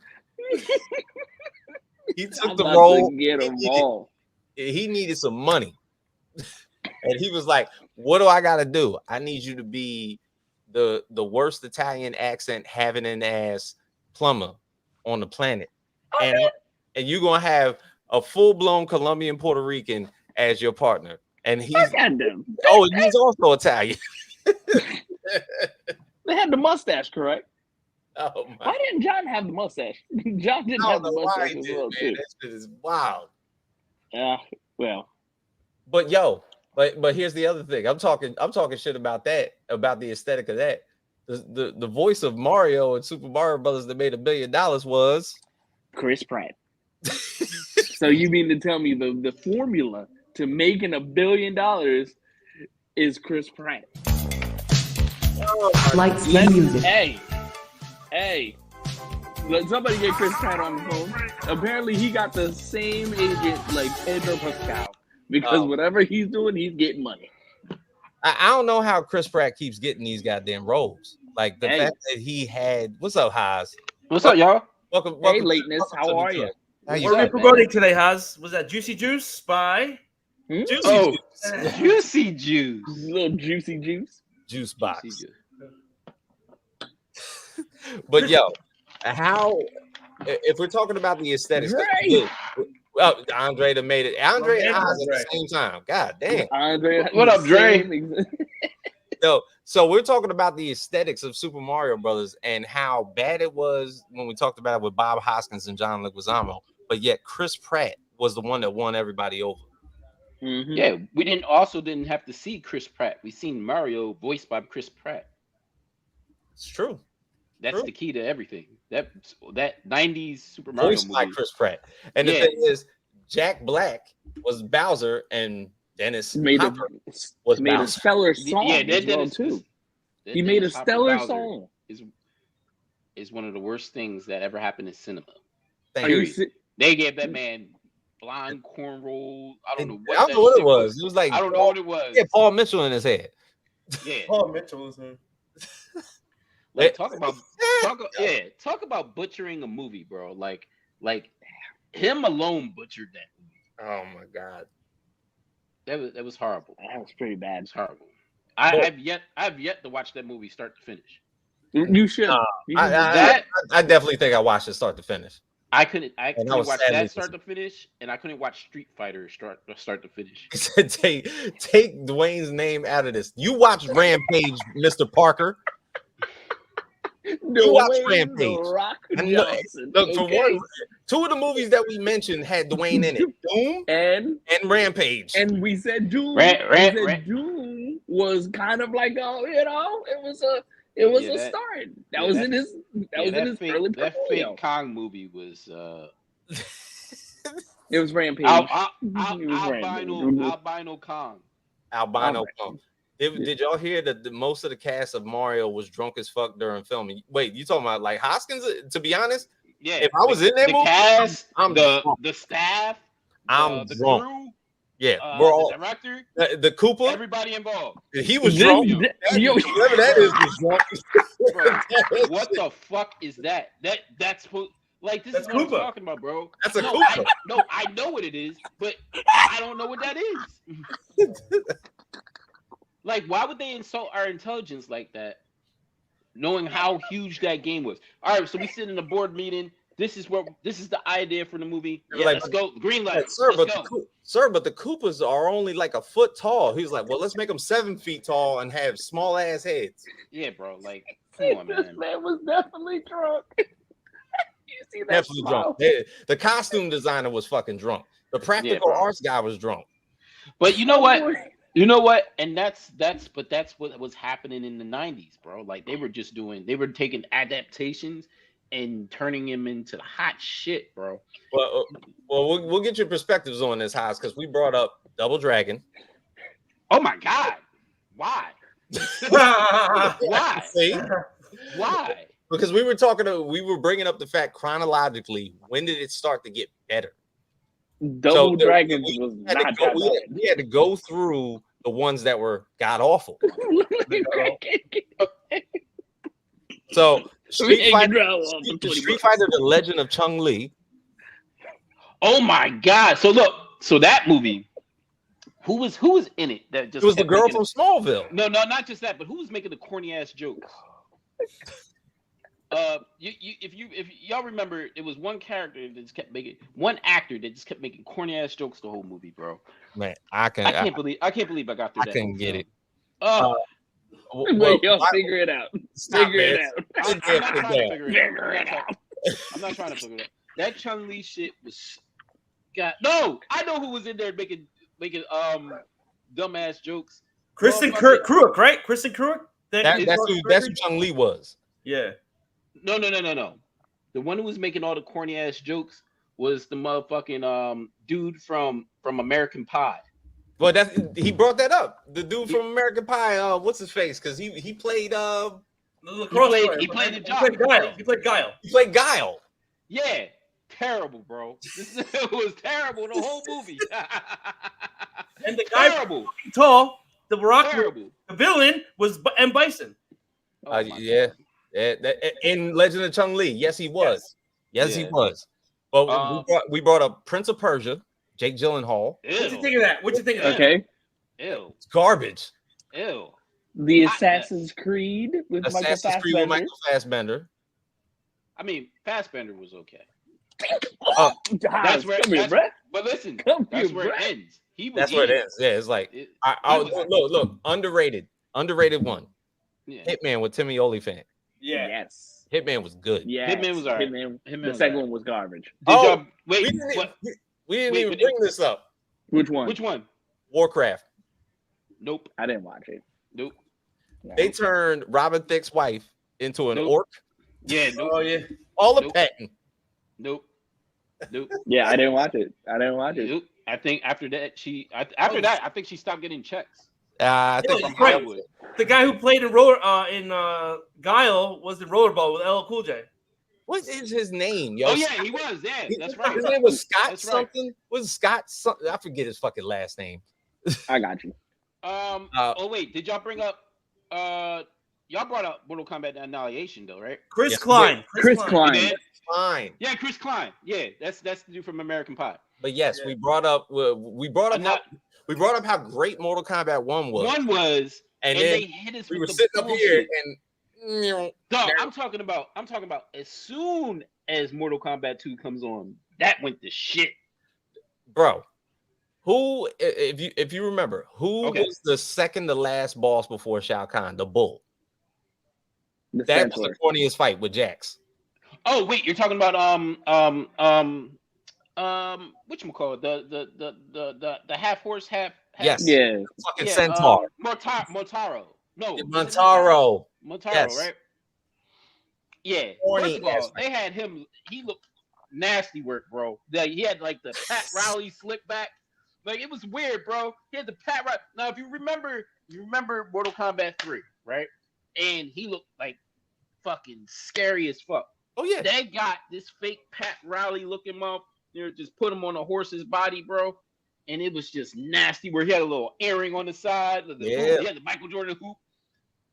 He took the role. Get him all. He needed some money, and he was like, "What do I got to do? I need you to be the worst Italian accent having an ass plumber on the planet, and you're gonna have a full-blown Colombian Puerto Rican as your partner." And he's he's also Italian. They had the mustache, correct? Oh my! Why didn't John have the mustache? John didn't have the mustache as well, too. That shit is wild. Yeah, well, but here's the other thing. I'm talking shit about that, about the aesthetic of that. The voice of Mario and Super Mario Brothers that made $1 billion was Chris Pratt. So you mean to tell me the formula to making $1 billion is Chris Pratt? Lights and music. Hey, let somebody get Chris Pratt on the phone. Apparently, he got the same agent like Pedro Pascal, because whatever he's doing, he's getting money. I don't know how Chris Pratt keeps getting these goddamn roles. Like the fact that he had. What's up, Haas? What's up, y'all? Welcome. Hey, Lateness, how are you? How you What are we doing, promoting today, Haas? Was that Juicy Juice by Juicy Oh, Juice. juicy juice. Little juicy juice. Juice box. Juicy juice. But yo, how if we're talking about the aesthetics? Right. Well, Andre that made it. Andre and Yeah, Haas at the right. same time. God damn. Andre, What up, Dre? So we're talking about the aesthetics of Super Mario Brothers and how bad it was when we talked about it with Bob Hoskins and John Leguizamo, but yet Chris Pratt was the one that won everybody over. Mm-hmm. Yeah, we didn't have to see Chris Pratt. We seen Mario voiced by Chris Pratt. It's true. That's True. the key to everything. That 90s Super Mario Voiced by movie. Chris Pratt. And the Yeah. thing is, Jack Black was Bowser and Dennis Hopper was made a Bowser. stellar song Yeah, as well, too. He made a Dennis Hopper stellar Bowser song. Is one of the worst things that ever happened in cinema. Thank Are you you. si- They gave that man blonde cornrows. I don't know what, I don't know what it was. It was like I don't know what it was. Yeah, Paul Mitchell in his head. Yeah. Paul Mitchell was in. Like, talk about talk about butchering a movie, bro. Like him alone butchered that movie. Oh my god, That was horrible. That was pretty bad. It's horrible. But- I've yet to watch that movie start to finish. You should. You should I definitely think I watched it start to finish. I couldn't was watch sadly that start to finish, and I couldn't watch Street Fighter start to finish. He said, take Dwayne's name out of this. You watched Rampage, Mr. Parker. You watched Rampage. The Rock I know- Johnson. Look, for Okay? one, two of the movies that we mentioned had Dwayne in it. Doom and Rampage. we said Doom. Doom was kind of like it was a start. That was in his early that portfolio. fake Kong movie was It was Rampage. albino Kong. Albino Kong. Did y'all hear that most of the cast of Mario was drunk as fuck during filming? Wait, you talking about like Hoskins? To be honest, Yeah. if I was in that the movie, cast, I'm the drunk. staff, I'm the drunk. crew, Yeah, we're all the director, the Cooper. everybody involved. He was drunk. Whoever that is was drunk. Bro, what the fuck is that? That's what. Like this That's is what Koopa. I'm talking about, bro. That's a no, Koopa. I know what it is, but I don't know what that is. Like, why would they insult our intelligence like that, knowing how huge that game was? All right, so we sit in a board meeting. This is the idea for the movie. Yeah, Like, let's go. Green light. Sir, Let's but go. but the Koopas are only like a foot tall. He's like, well, let's make them 7 feet tall and have small ass heads. Yeah, bro. Like, come on, This man. man was definitely drunk. You see that Definitely smile? drunk. The costume designer was fucking drunk. The practical bro. arts guy was drunk. But you know what? You know what? And that's what was happening in the 90s, bro. Like they were taking adaptations and turning him into hot shit, bro. Well, we'll get your perspectives on this, Haas, because we brought up Double Dragon. Oh my god. Why? Why? See? Why? Because we were bringing up the fact chronologically, when did it start to get better? Double Dragons was had not to go, that we had to go through the ones that were god awful. So Street Fighter, The Legend of Chung Li. Oh my god. So look, that movie, who was in it that just It was the kept girl making- from Smallville. No, not just that, but who was making the corny ass jokes? If y'all remember, it was one character that just kept making corny ass jokes the whole movie, bro. Man, I can't believe I got through I that. couldn't get it. Wait, y'all figure it out. Figure it out. I'm not trying to figure it Figure it out. I'm not trying to figure it out. That Chun Li shit was. No, I know who was in there making dumbass jokes. Kristen Kruk, right? Kristen Kruk. That's who Chung Li was. Yeah. No. The one who was making all the corny ass jokes was the motherfucking dude from American Pie. Well, he brought that up. The dude from American Pie. What's his face? Because he played he played the job. He played Guile. He played Guile. Yeah, terrible, bro. It was terrible. The whole movie. And the guy terrible. Tall, the Rock, Terrible. the villain was M. Bison. Oh, Yeah. In Legend of Chung Li, yes, he was. Yes, he was. But we brought up Prince of Persia, Jake Gyllenhaal. What'd you think of that? Okay. Ew. It's garbage. Ew. The Assassin's Creed with Assassin's Creed with Michael Fassbender. I mean, Fassbender was okay. That's where. But listen, Come that's here, where bruh. it ends. That's where it ends. Yeah, it's like look, underrated one. Yeah. Hitman with Timmy Olyphant. Yeah. Yes. Hitman was good. Yes. Hitman was alright. The second one was garbage. We didn't even bring this up. Which one? Which one? Warcraft. Nope. I didn't watch it. Nope. No. They turned Robin Thicke's wife into an Nope. orc. Yeah. Nope. Oh yeah. All the Nope. petting. Nope. Nope. Yeah, I didn't watch it. Nope. I think after that I think she stopped getting checks. I think From right. Hollywood. The guy who played in Guile was in Rollerball with LL Cool J. what is his name? Yo? Oh yeah, he was. Yeah, that's right. His name was Scott That's right. something. Was Scott something? I forget his fucking last name. I got you. Oh wait, did y'all bring up y'all brought up Mortal Kombat Annihilation though, right? Chris Yeah. Klein. Chris You Klein. did? Fine. Yeah, Chris Klein. Yeah, that's the dude from American Pie. But yes, Yeah. we brought up I'm not- how great Mortal Kombat 1 was. One was, and and then they hit us we with were the sitting up here bullshit. and Dog, I'm talking about as soon as Mortal Kombat 2 comes on, that went to shit. bro, who if you remember, who Okay. was the second to last boss before Shao Kahn, the bull? The That was Centaur. the corniest fight with Jax. Oh wait, you're talking about whatchamacallit, the half horse, half Yes. Yeah. Fucking yeah, Centaur. Motaro. No, was it Montaro. Motaro, Yes. right? Yeah. Corny First of all, ass they had him. He looked nasty work, bro. He had like the Pat Riley slick back. Like it was weird, bro. He had the Pat Riley. Now, if you remember Mortal Kombat 3, right? And he looked like fucking scary as fuck. Oh yeah. They got this fake Pat Riley looking mouth. Just put him on a horse's body, bro. And it was just nasty where he had a little earring on the side. Hoop, he had the Michael Jordan hoop.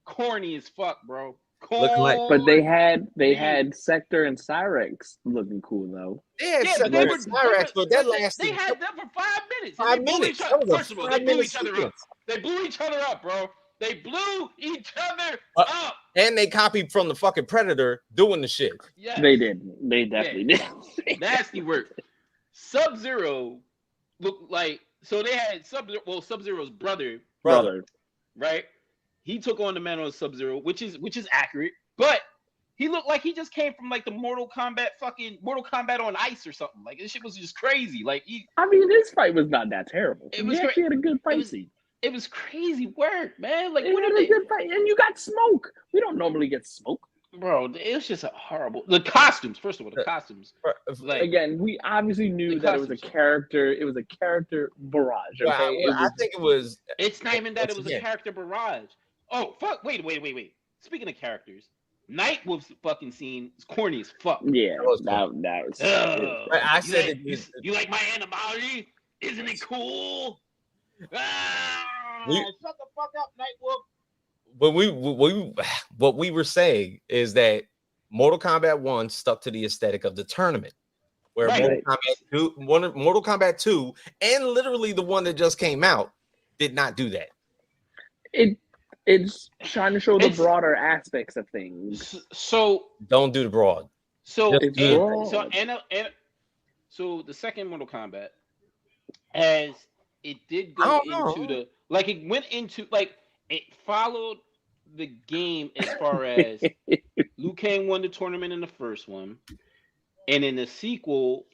Corny as fuck, bro. Looking like- But they had Sector and Cyrex looking cool though. Yeah, Yeah, but but that lasted they had them for 5 minutes. 5 minutes. That was a First of all, they blew 5-minute each other up. sequence. They blew each other up, bro. They blew each other up. And they copied from the fucking Predator doing the shit. Yes. They did. They definitely did. Nasty work. Sub-Zero looked like, so they had Sub-Zero's brother, right? He took on the man on Sub-Zero, which is accurate, but he looked like he just came from like the Mortal Kombat on ice or something. Like this shit was just crazy. Like I mean, this fight was not that terrible. It was He actually had a good fight scene. it was crazy work, man. Like It what had did a they, good fight, and you got smoke. We don't normally get smoke. bro? It was just a horrible. The costumes, first of all, the costumes. Like Again, we obviously knew that it was a character. It was a character barrage. Okay, I think it was. it's not even that it once was again. a character barrage. Oh fuck! Wait. Speaking of characters, Night Wolf's fucking scene is corny as fuck. Yeah, That was that was. I You said like, it. you like my animality? Isn't it cool? Shut the fuck up, Night Wolf. But what we were saying is that Mortal Kombat 1 stuck to the aesthetic of the tournament, where Right. Mortal Kombat 2, and literally the one that just came out, did not do that. It's trying to show the It's- broader aspects of things. So Don't do the broad. So It's and, broad. so the second Mortal Kombat, as it did I go don't into know. it went into it followed the game as far as Liu Kang won the tournament in the first one, and in the sequel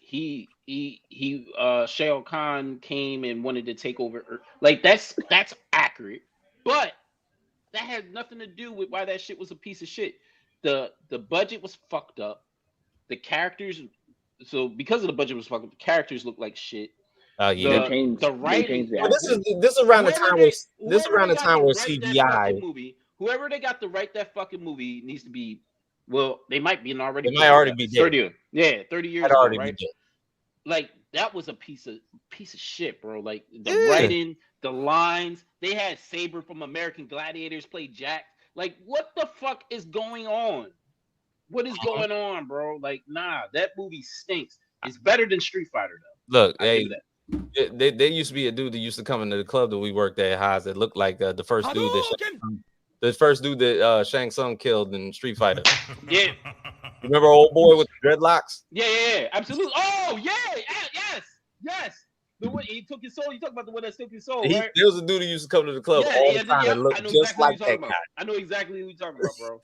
Shao Kahn came and wanted to take over Earth. Like that's accurate, but that had nothing to do with why that shit was a piece of shit. The budget was fucked up. The characters, so because of the budget was fucked up, the characters look like shit. Yeah. The writing. the Well, this is around the time where Whoever CGI. Whoever they got to write that fucking movie needs to be. Well, they might be already. They might already be dead. 30 years I'd ago, already right? be dead. Like that was a piece of shit, bro. Like the Yeah. writing, the lines. They had Saber from American Gladiators play Jack. Like, what the fuck is going on? What is going on, bro? Like, nah, that movie stinks. It's better than Street Fighter, though. Look, I give that. there used to be a dude that used to come into the club that we worked at Haas that looked like the first dude that Shang Tsung killed in Street Fighter. Yeah. Remember old boy with the dreadlocks? Yeah, absolutely. Oh, yeah, yes. The one he took his soul. You talk about the one that took his soul, right? There was a dude who used to come to the club all the time and look I know just exactly like what you're that talking guy. about. I know exactly who you're talking about, bro.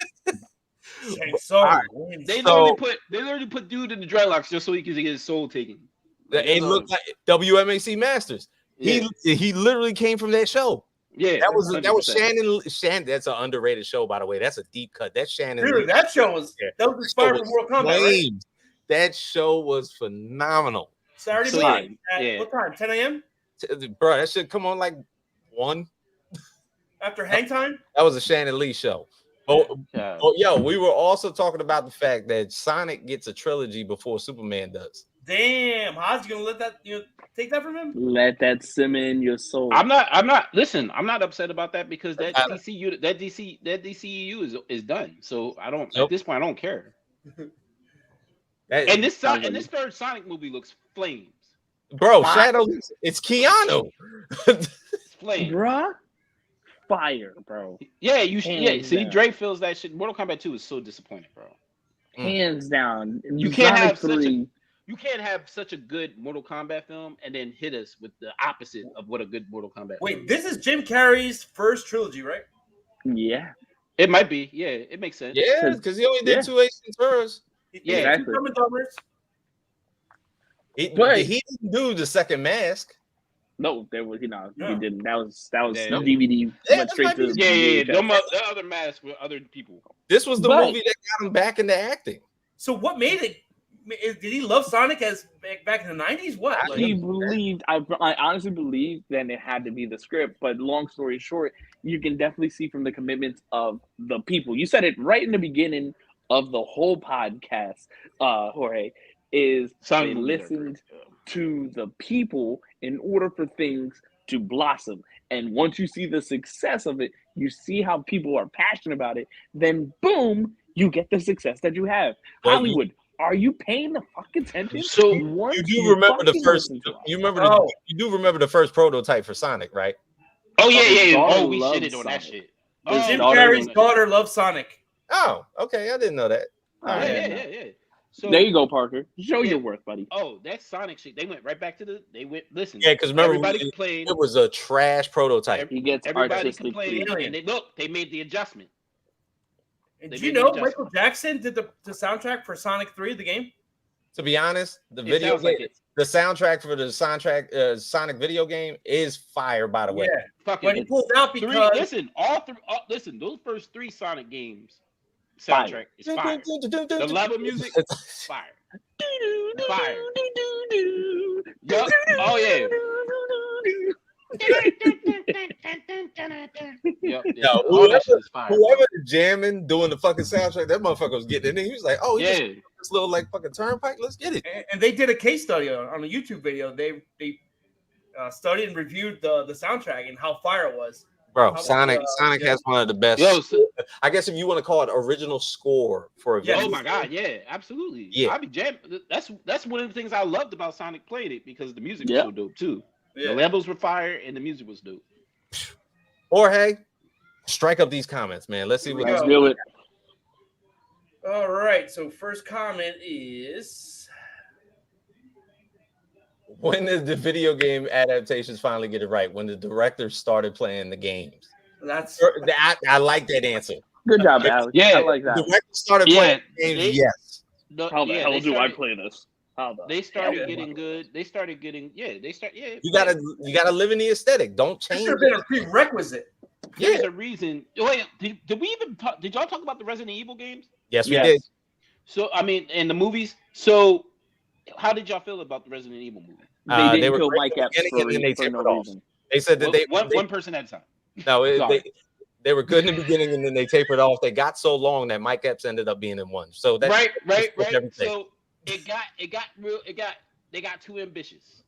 So All They So- literally put dude in the dreadlocks just so he could get his soul taken. It looked like WMAC Masters. Yeah. He literally came from that show. Yeah, That was 100%. Shannon. That's an underrated show, by the way. That's a deep cut. That's Shannon. Dude, that show was inspired from Mortal Kombat, right? flames. That show was phenomenal, Saturday So, morning. At yeah. what time? 10 a.m. bro. That should come on like 1. After hang time? That was a Shannon Lee show. Yeah. Yo, we were also talking about the fact that Sonic gets a trilogy before Superman does. Damn, how's you gonna let that take that from him? Let that simmer in your soul. I'm not. Listen, I'm not upset about that because that I- DCEU is done. So I don't. Nope. At this point, I don't care. That- And this third Sonic movie looks flames. bro, Fire. Shadow, it's Keanu. It's flames. Bruh, fire, bro. Yeah, Hands see, down. Dre feels that shit. Mortal Kombat 2 is so disappointing, bro. Hands down. You can't Sonic have such a 3, you can't have such a good Mortal Kombat film and then hit us with the opposite of what a good Mortal Kombat. Wait, film this is Jim Carrey's first trilogy, right? yeah. It might be. Yeah, it makes sense. Yeah, because he only did Yeah. 2 Ace Venturas. Yeah. Exactly. Dumb and Dumbers. But- He didn't do the second mask. No, there was he No. didn't. That was Yeah. DVD Yeah, went that straight might to be- Yeah. VHS. The other masks with other people. This was the Right. movie that got him back into acting. So what made it? Did he love Sonic as back in the 90s? What? I Like, He believed. I honestly believe that it had to be the script. But long story short, you can definitely see from the commitments of the people. You said it right in the beginning of the whole podcast, Jorge. Is Sonic they movies are listened great. to the people in order for things to blossom. And once you see the success of it, you see how people are passionate about it, then boom, you get the success that you have. Well, Hollywood, are you paying the fucking attention? So Once You do remember the fucking first? listen to us. You remember Oh. you do remember the first prototype for Sonic, right? Oh yeah, His yeah. daughter Oh, we loves shitted on that Sonic. shit. His Jim daughter Carrey's loves- daughter loves Sonic. Oh, okay, I didn't know that. All Oh, right. Yeah. So There you go, Parker. Show Yeah. your worth, buddy. Oh, that Sonic shit. They went right back to listen. Yeah, because remember everybody it complained. was a trash prototype. He gets Everybody artistic complained, freedom. and they made the adjustment. And They did you made the know adjustment. Michael Jackson did the soundtrack for Sonic 3, the game? To be honest, the It video sounds like game, it. the soundtrack for the soundtrack Sonic video game is fire. By the way, Yeah. Fucking But he pulled out three. because Listen, listen. Those first 3 Sonic games Fire. soundtrack is fire. The level music, fire. Fire. Yup. Oh yeah. Yep. Yo, All that shit is fire. Whoever jamming doing the fucking soundtrack, that motherfucker was getting in there. He was like, "Oh, he just Yeah. this little like fucking turnpike. Let's get it." and they did a case study on a YouTube video. They studied and reviewed the soundtrack and how fire it was. Bro, How- Sonic yeah. has one of the best. Yo, so, I guess if you want to call it original score for a Yeah. video. oh my god, yeah, absolutely. Yeah. I be jam. That's one of the things I loved about Sonic played it because the music was Yeah. so dope too. Yeah. The levels were fire and the music was dope. Jorge, strike up these comments, man. Let's see what. Here we Let's go. do it. All right. So first comment is When did the video game adaptations finally get it right? When the directors started playing the games. that's I like that answer. Good job, Alex. Yeah. I like The that. directors started playing the games. they- Yes. How the hell they do I started- play this? How the They started hell? getting good. They started getting yeah. You gotta live in the aesthetic. Don't this change should have been a it. prerequisite. There's a reason. Wait, did we even talk? Did y'all talk about the Resident Evil games? Yes, we Yes. did. So I mean, and the movies. So how did y'all feel about the Resident Evil movie? They They didn't were kill great Mike in the Epps beginning, and then they for no tapered off. reason. They said that One person at a time. no, Sorry. they were good in the beginning, and then they tapered off. They got so long that Mike Epps ended up being in one. So that Right. everything. So it got real. They got too ambitious.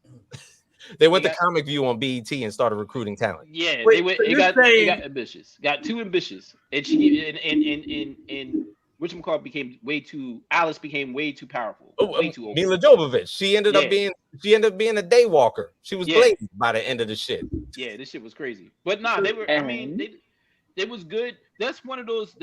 they went they to got- Comic View on BET and started recruiting talent. Yeah, Wait, they went. so It you're got saying- ambitious. Got too ambitious, and she and whatchamacallit became way too. Alice became way too powerful. Way too over. Mila Jovovich. She ended up Yeah. being a day walker. She was Yeah. blazing by the end of the shit. Yeah, this shit was crazy. But nah, they were. I mean, And- they was good. That's one of those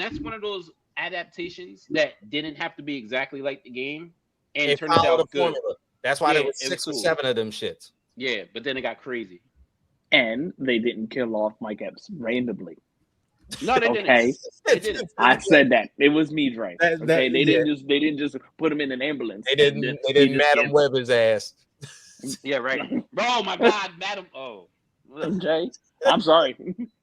adaptations that didn't have to be exactly like the game, and They turned it followed out the good. formula. That's why there Yeah, was it was 6 or cool. 7 of them shits. Yeah, but then it got crazy. And they didn't kill off Mike Epps randomly. No, they Okay. didn't. They didn't. I said that. It was me, Dre. That- Okay, they didn't just put him in an ambulance. They didn't He just Madam get- Web his ass. Yeah, right. Oh my God, madam. Oh. Okay. I'm sorry.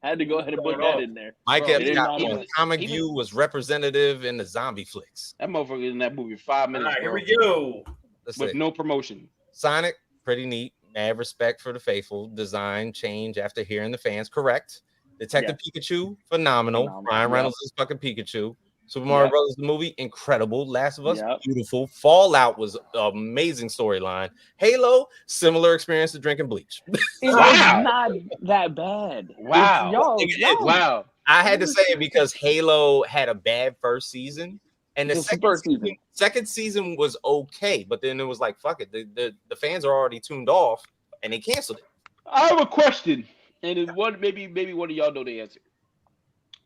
I had to go ahead and put that in there. Mike Bro, Epps even- got even- one. Comic even- View was representative in the zombie flicks. That motherfucker in that movie 5 All minutes. right, here bro, we go. Let's with see. no promotion. Sonic, pretty neat. Mad respect for the faithful. Design change after hearing the fans. Correct. Detective Pikachu, phenomenal. Phenomenal, Ryan yeah. Reynolds is fucking Pikachu. Super Mario Yep. Brothers, the movie, incredible. Last of Us, Yep. beautiful. Fallout was an amazing storyline. Halo, similar experience to drinking bleach. It Wow. was not that bad. Wow. Y'all. I had to say it because Halo had a bad first season, and the Just the first season. second season was okay, but then it was like, fuck it, the fans are already tuned off, and they canceled it. I have a question, and it one maybe one of y'all know the answer.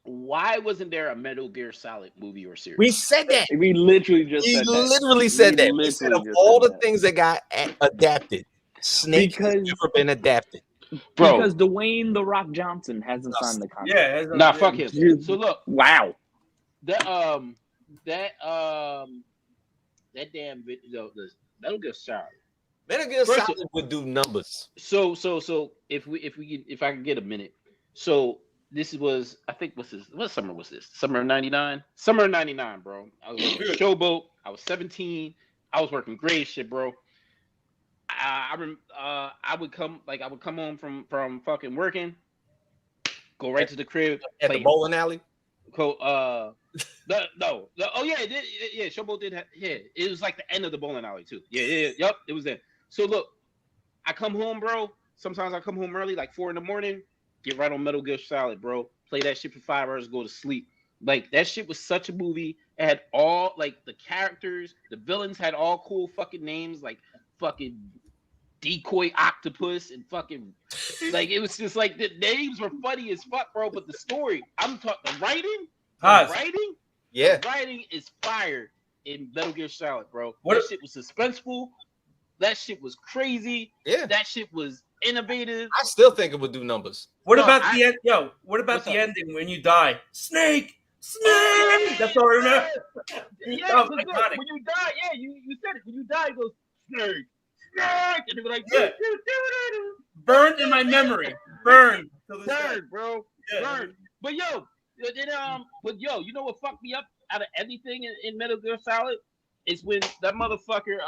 Why wasn't there a Metal Gear Solid movie or series? We said that. We literally just We said that. literally said that. We said of all the that. things that got adapted, Snake has Because- never been adapted. Bro, Because Dwayne the Rock Johnson hasn't signed the contract. Yeah. nah, fuck him. So look, Wow. that damn video, the Metal Gear Solid. Metal Gear First- Solid would do numbers. So if I could get a minute. So this was, I think, what summer was this? Summer of '99. Summer of '99, bro. I was working Showboat. I was 17. I was working grade shit, bro. I would come home from fucking working, go right to the crib At the bowling alley. Oh yeah, Showboat did. It was like the end of the bowling alley too. Yep, it was there. So look, I come home, bro. Sometimes I come home early, like 4 a.m. Get right on Metal Gear Solid, bro. Play that shit for 5 hours, go to sleep. Like that shit was such a movie. It had all like the characters, the villains had all cool fucking names, like fucking Decoy Octopus and fucking like it was just like the names were funny as fuck, bro. But the story, I'm talking the writing. Yeah. The writing is fire in Metal Gear Solid, bro. What- That shit was suspenseful. That shit was crazy. Yeah. That shit was innovative. I still think it would do numbers. What No, about I- the end? Yo, what about What's the up? ending when you die? Snake. That's all I remember. Yeah, That was 'cause look, iconic. when you die, yeah, you said it. When you die, it goes snake, and they were like, Yeah. Burned in my memory. Burned. till this day. burn, bro, Yeah. burn. But yo, you know what fucked me up out of everything in Metal Gear Solid is when that motherfucker,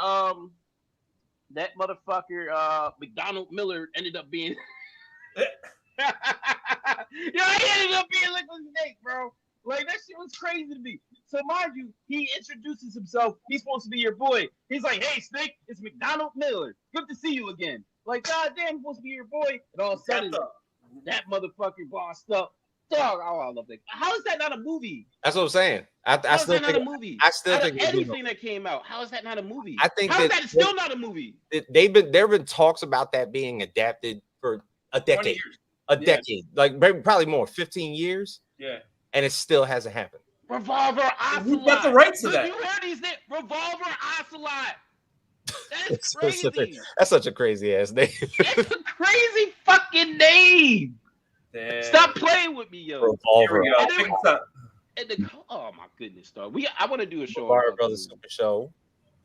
McDonald Miller ended up being. Yo, he ended up being like a snake, bro. Like that shit was crazy to me. So mind you, he introduces himself. He's supposed to be your boy. He's like, "Hey, Snake, it's McDonald Miller. Good to see you again." Like, goddamn, supposed to be your boy, and all of a sudden, that motherfucker bossed up. Dog, oh, I love that. How is that not a movie? That's what I'm saying. I How is still that not a think movie? I still Out think of it would do anything that came out, how is that not a movie? I think how is that- that still not a movie? there have been talks about that being adapted for a 20 decade. years. A Yeah. decade. Like maybe probably more, 15 years, Yeah. and it still hasn't happened. Revolver Ocelot. Who got the rights to Look, that? You heard his name, Revolver Ocelot. That's That's crazy. such a crazy ass name. That's a crazy fucking name. Damn. Stop playing with me, yo. Here Revolver. we go. And Pick then- this up. And oh my goodness, dog. I want to do a show. Mario on Brothers fucking- Super Show.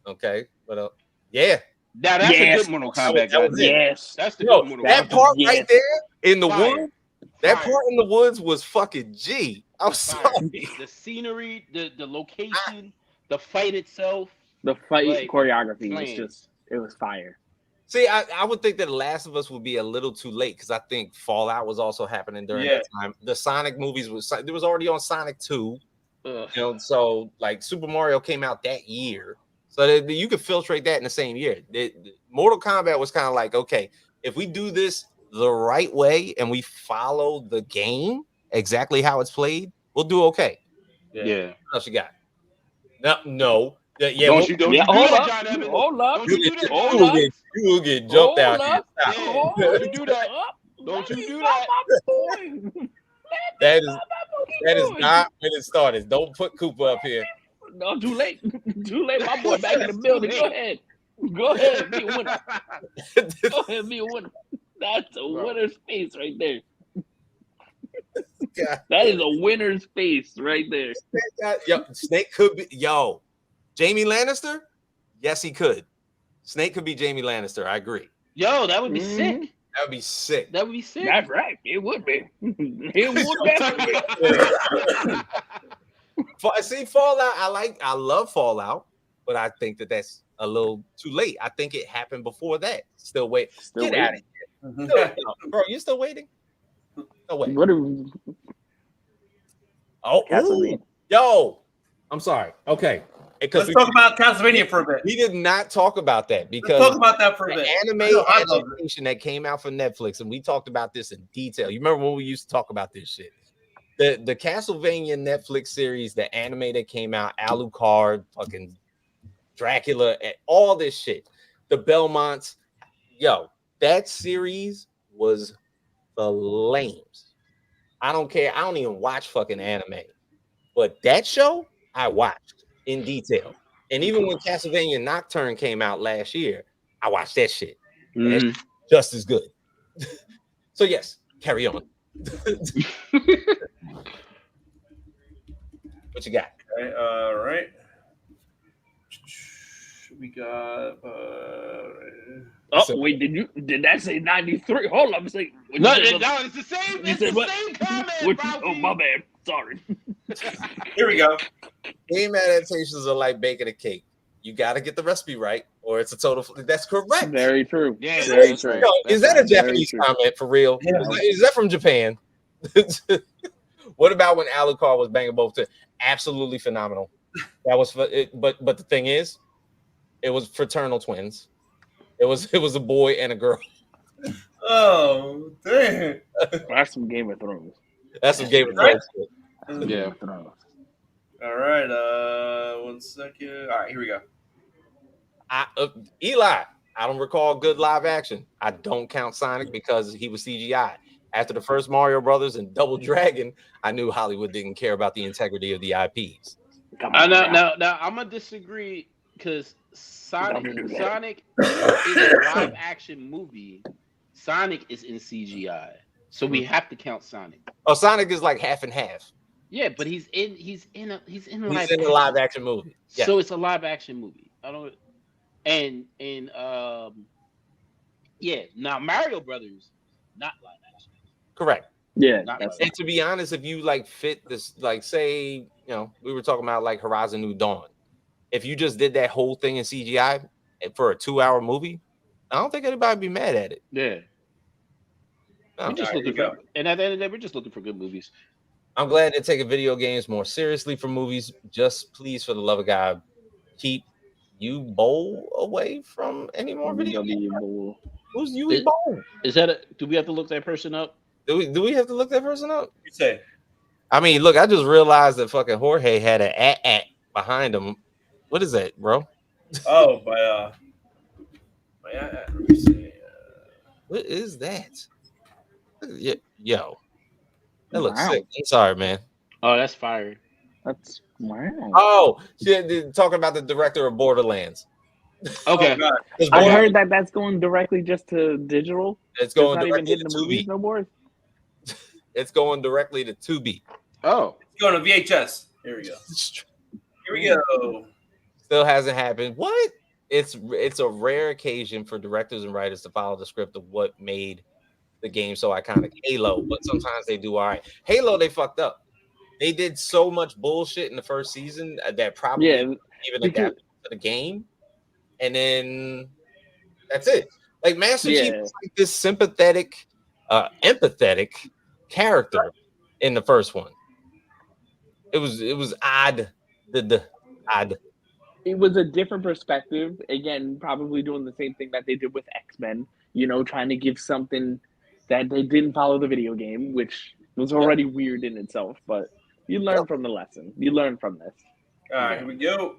Okay. What yeah. Now that's Yes. a good Mortal That Kombat. was it. goddamn. Yes. That's the Yo, good Mortal that Kombat. part Yes. right there in the Fire. woods, that Fire. part in the woods was fucking G. I'm Fire. sorry. The scenery, the location, the fight itself. The fight Like, choreography was flame. just, it was fire. See, I would think that The Last of Us would be a little too late because I think Fallout was also happening during that time. The Sonic movies there was already on Sonic 2, Ugh. you know, so like Super Mario came out that year. So that you could filtrate that in the same year. Mortal Kombat was kind of like, okay, if we do this the right way and we follow the game exactly how it's played, we'll do okay. Yeah. What else you got? No. Yeah, Don't you do hold that, up. John Evans. Hold up. Don't you do that, Hold John up. Evans. you will get jumped out Hold here. up. Stop. Yeah. Hold Don't you do that. up. Don't you Let me do stop that. my boy. That is What you not doing? when it started. Don't put Cooper up here. No, too late. Too late. My boy back in the building. Go ahead. Go ahead. Be a winner. Go ahead. Be a winner. That's a winner's face right there. God. That is a winner's face right there. Yo, Snake could be Jamie Lannister. Yes, he could. Snake could be Jamie Lannister. I agree. Yo, that would be Mhm. sick. That would be sick. That would be sick. That's right. It would be. It would be. See, Fallout. I love Fallout, but I think that's a little too late. I think it happened before that. Still wait. Still Get out of here, bro. You still waiting? No way. What are Oh, Gasoline. yo, I'm sorry. Okay. Let's talk about Castlevania for a bit. We did not talk about that because Let's talk about that for a the bit. anime I love it. adaptation that came out for Netflix, and we talked about this in detail. You remember when we used to talk about this shit? The Castlevania Netflix series, the anime that came out, Alucard, fucking Dracula, and all this shit. The Belmonts, yo, that series was the lames. I don't care. I don't even watch fucking anime, but that show I watched in detail. And even when Castlevania Nocturne came out last year, I watched that shit. And it's just as good. So yes, carry on. What you got? Okay, all right. We got. Oh wait, did that say 93? Hold on, I'm saying. No, it's the same. It's the same comment. Oh my bad. Sorry. Here we go. Game adaptations are like baking a cake. You got to get the recipe right, or it's a total. That's correct. Very true. Yeah, Very true. Yo, is that a Very Japanese true. comment for real? Yeah. Is that from Japan? What about when Alucard was banging both? Absolutely phenomenal. That was, but the thing is, it was fraternal twins. It was a boy and a girl. Oh, damn. That's some Game of Thrones. That's some Game of Right? Thrones shit. Yeah. Game of Thrones. All right. 1 second. All right, here we go. Eli, I don't recall good live action. I don't count Sonic because he was CGI. After the first Mario Brothers and Double Dragon, I knew Hollywood didn't care about the integrity of the IPs. Come on, Now, I'm gonna disagree because Sonic is a live action movie. Sonic is in CGI, so we have to count Sonic. Oh, Sonic is like half and half. Yeah, but he's in a Live action movie. Yeah. So it's a live action movie. I don't. And yeah. Now Mario Brothers, not live action. Correct. Yeah, Not that's And to be honest, if you like fit this, like say, we were talking about like Horizon New Dawn. If you just did that whole thing in CGI for a 2-hour movie, I don't think anybody would be mad at it. Yeah. No. We're just looking for, and at the end of the day, we're just looking for good movies. I'm glad they're taking video games more seriously for movies. Just please, for the love of God, keep you Bowl away from any more video games. Who's you Bowl? Is that do we have to look that person up? Do we have to look that person up? You say. I mean, look, I just realized that fucking Jorge had an at behind him. What is that, bro? Oh, let me see. What is that? Yo, that looks Wow. sick. I'm sorry, man. Oh, that's fire. That's wow. Oh, shit, talking about the director of Borderlands. Okay. Oh, God. I heard that that's going directly just to digital. It's It's going not even directly hitting to the movies Tubi. no more. It's going directly to Tubi. Oh. Let's go to VHS. Here we go. Here we go. Still hasn't happened. What? It's a rare occasion for directors and writers to follow the script of what made the game so iconic. Halo, but sometimes they do all right. Halo, they fucked up. They did so much bullshit in the first season that probably even adapted to the game, and then that's it. Like Master Chief was like this sympathetic, empathetic character in the first one. It was odd. Odd. It was a different perspective. Again, probably doing the same thing that they did with X-Men, trying to give something that they didn't follow the video game, which was already weird in itself, but you learn from the lesson. You learn from this. All right, here we go.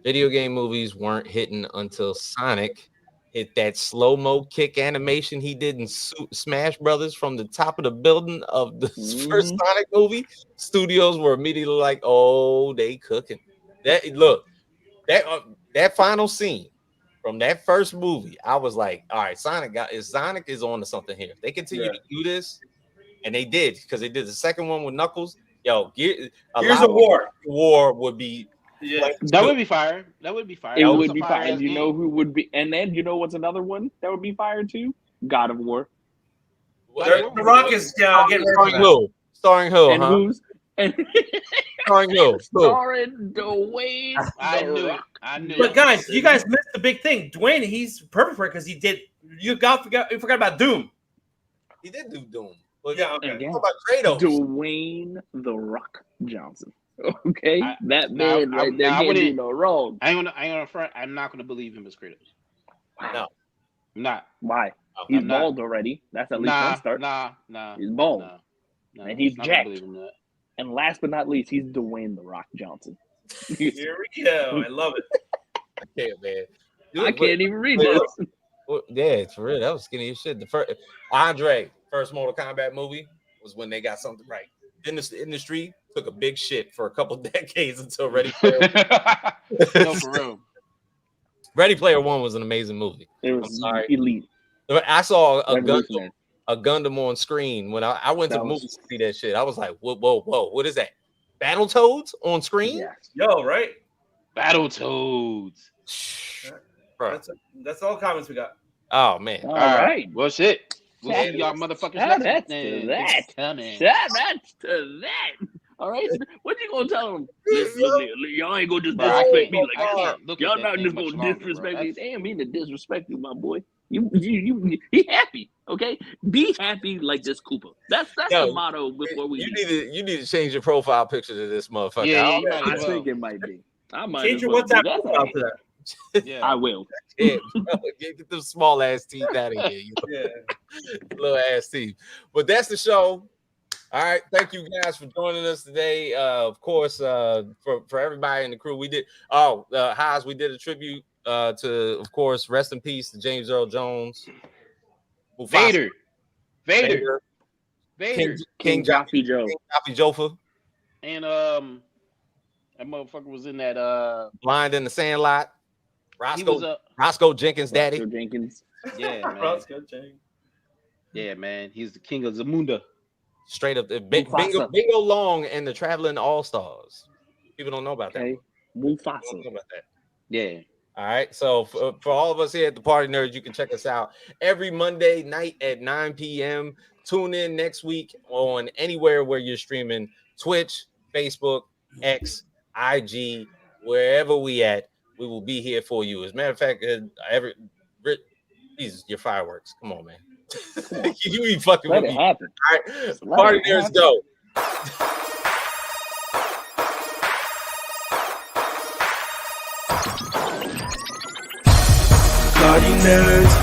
Video game movies weren't hitting until Sonic hit that slow-mo kick animation he did in Smash Brothers from the top of the building of the first Sonic movie. Studios were immediately like, "Oh, they cooking." That final scene from that first movie, I was like, "All right, Sonic is on to something here. If they continue to do this," and they did, because they did the second one with Knuckles. Yo, Here's a war. War would be. Yeah, that would be fire. That would be fire. It would be fire. You know who would be, and then you know what's another one that would be fire too? God of War. The Rock is getting starring who? Starring who? And who's? And starring who? Starring Dwayne. I knew. But guys, you guys missed the big thing. Dwayne, he's perfect for it because he did. You forgot about Doom. He did do Doom. But yeah, okay. Again, what about Kratos? Dwayne the Rock Johnson. Okay, that man right there can't do no wrong. I ain't gonna front. I'm not gonna believe him as Kratos. No, I'm not. Why? no. He's bald already. That's at least one start. Nah. He's bald. Nah, And he's not gonna jacked. believe him that. And last but not least, he's Dwayne the Rock Johnson. Here we go. I love it. Yeah, man. I can't even read wait, this. Yeah, it's for real. That was skinny as shit. The first first Mortal Kombat movie was when they got something right. Then the industry took a big shit for a couple decades until Ready Player One. No, for real. Ready Player One was an amazing movie. It was elite. I saw a Revolutionary. Gundam on screen when I went to the movies to see that shit. I was like, whoa, what is that? Battletoads on screen? Yes. Yo, right? Battletoads. Bro. That's all comments we got. Oh man. All right. Well, shit. We'll Shout see y'all motherfuckers out next to week. that. Coming. Shout out to that. All right. What you gonna tell them? Listen, y'all ain't gonna just Bro, I disrespect can't- me I like that. can't look at Y'all that not thing just much gonna longer, disrespect bro. me. They ain't mean to disrespect you, my boy. You be happy, okay? Be happy like this Cooper. That's Yo, the motto before we leave. You need to change your profile picture to this motherfucker. Yeah, I you might I as well. think it might be. I might Change as your well WhatsApp do that. profile to that. Yeah. I will. Yeah, get them small ass teeth out of here, you Yeah. little ass teeth. But that's the show. All right, thank you guys for joining us today. Of course, for everybody in the crew, we did. Haas, we did a tribute to, of course, rest in peace to James Earl Jones, Mufasa, Vader. King Joffrey Joe. Joffrey Joffa, And that motherfucker was in that Blind in the Sandlot, he was a Roscoe Jenkins' daddy. Roscoe Jenkins. yeah, man. Roscoe Jenkins. Yeah, man. He's the king of Zamunda. Straight up, Bingo Long and the Traveling All Stars. People don't know about that. Okay. People Mufasa. don't know about that. Yeah. All right. So for all of us here at the Party Nerds, you can check us out every Monday night at 9 p.m. Tune in next week on anywhere where you're streaming: Twitch, Facebook, X, IG, wherever we at. We will be here for you. As a matter of fact, these your fireworks. Come on, man. You be fucking Let with it me. happen. All right. Just let Party it Nerds happen. go. Party nerds,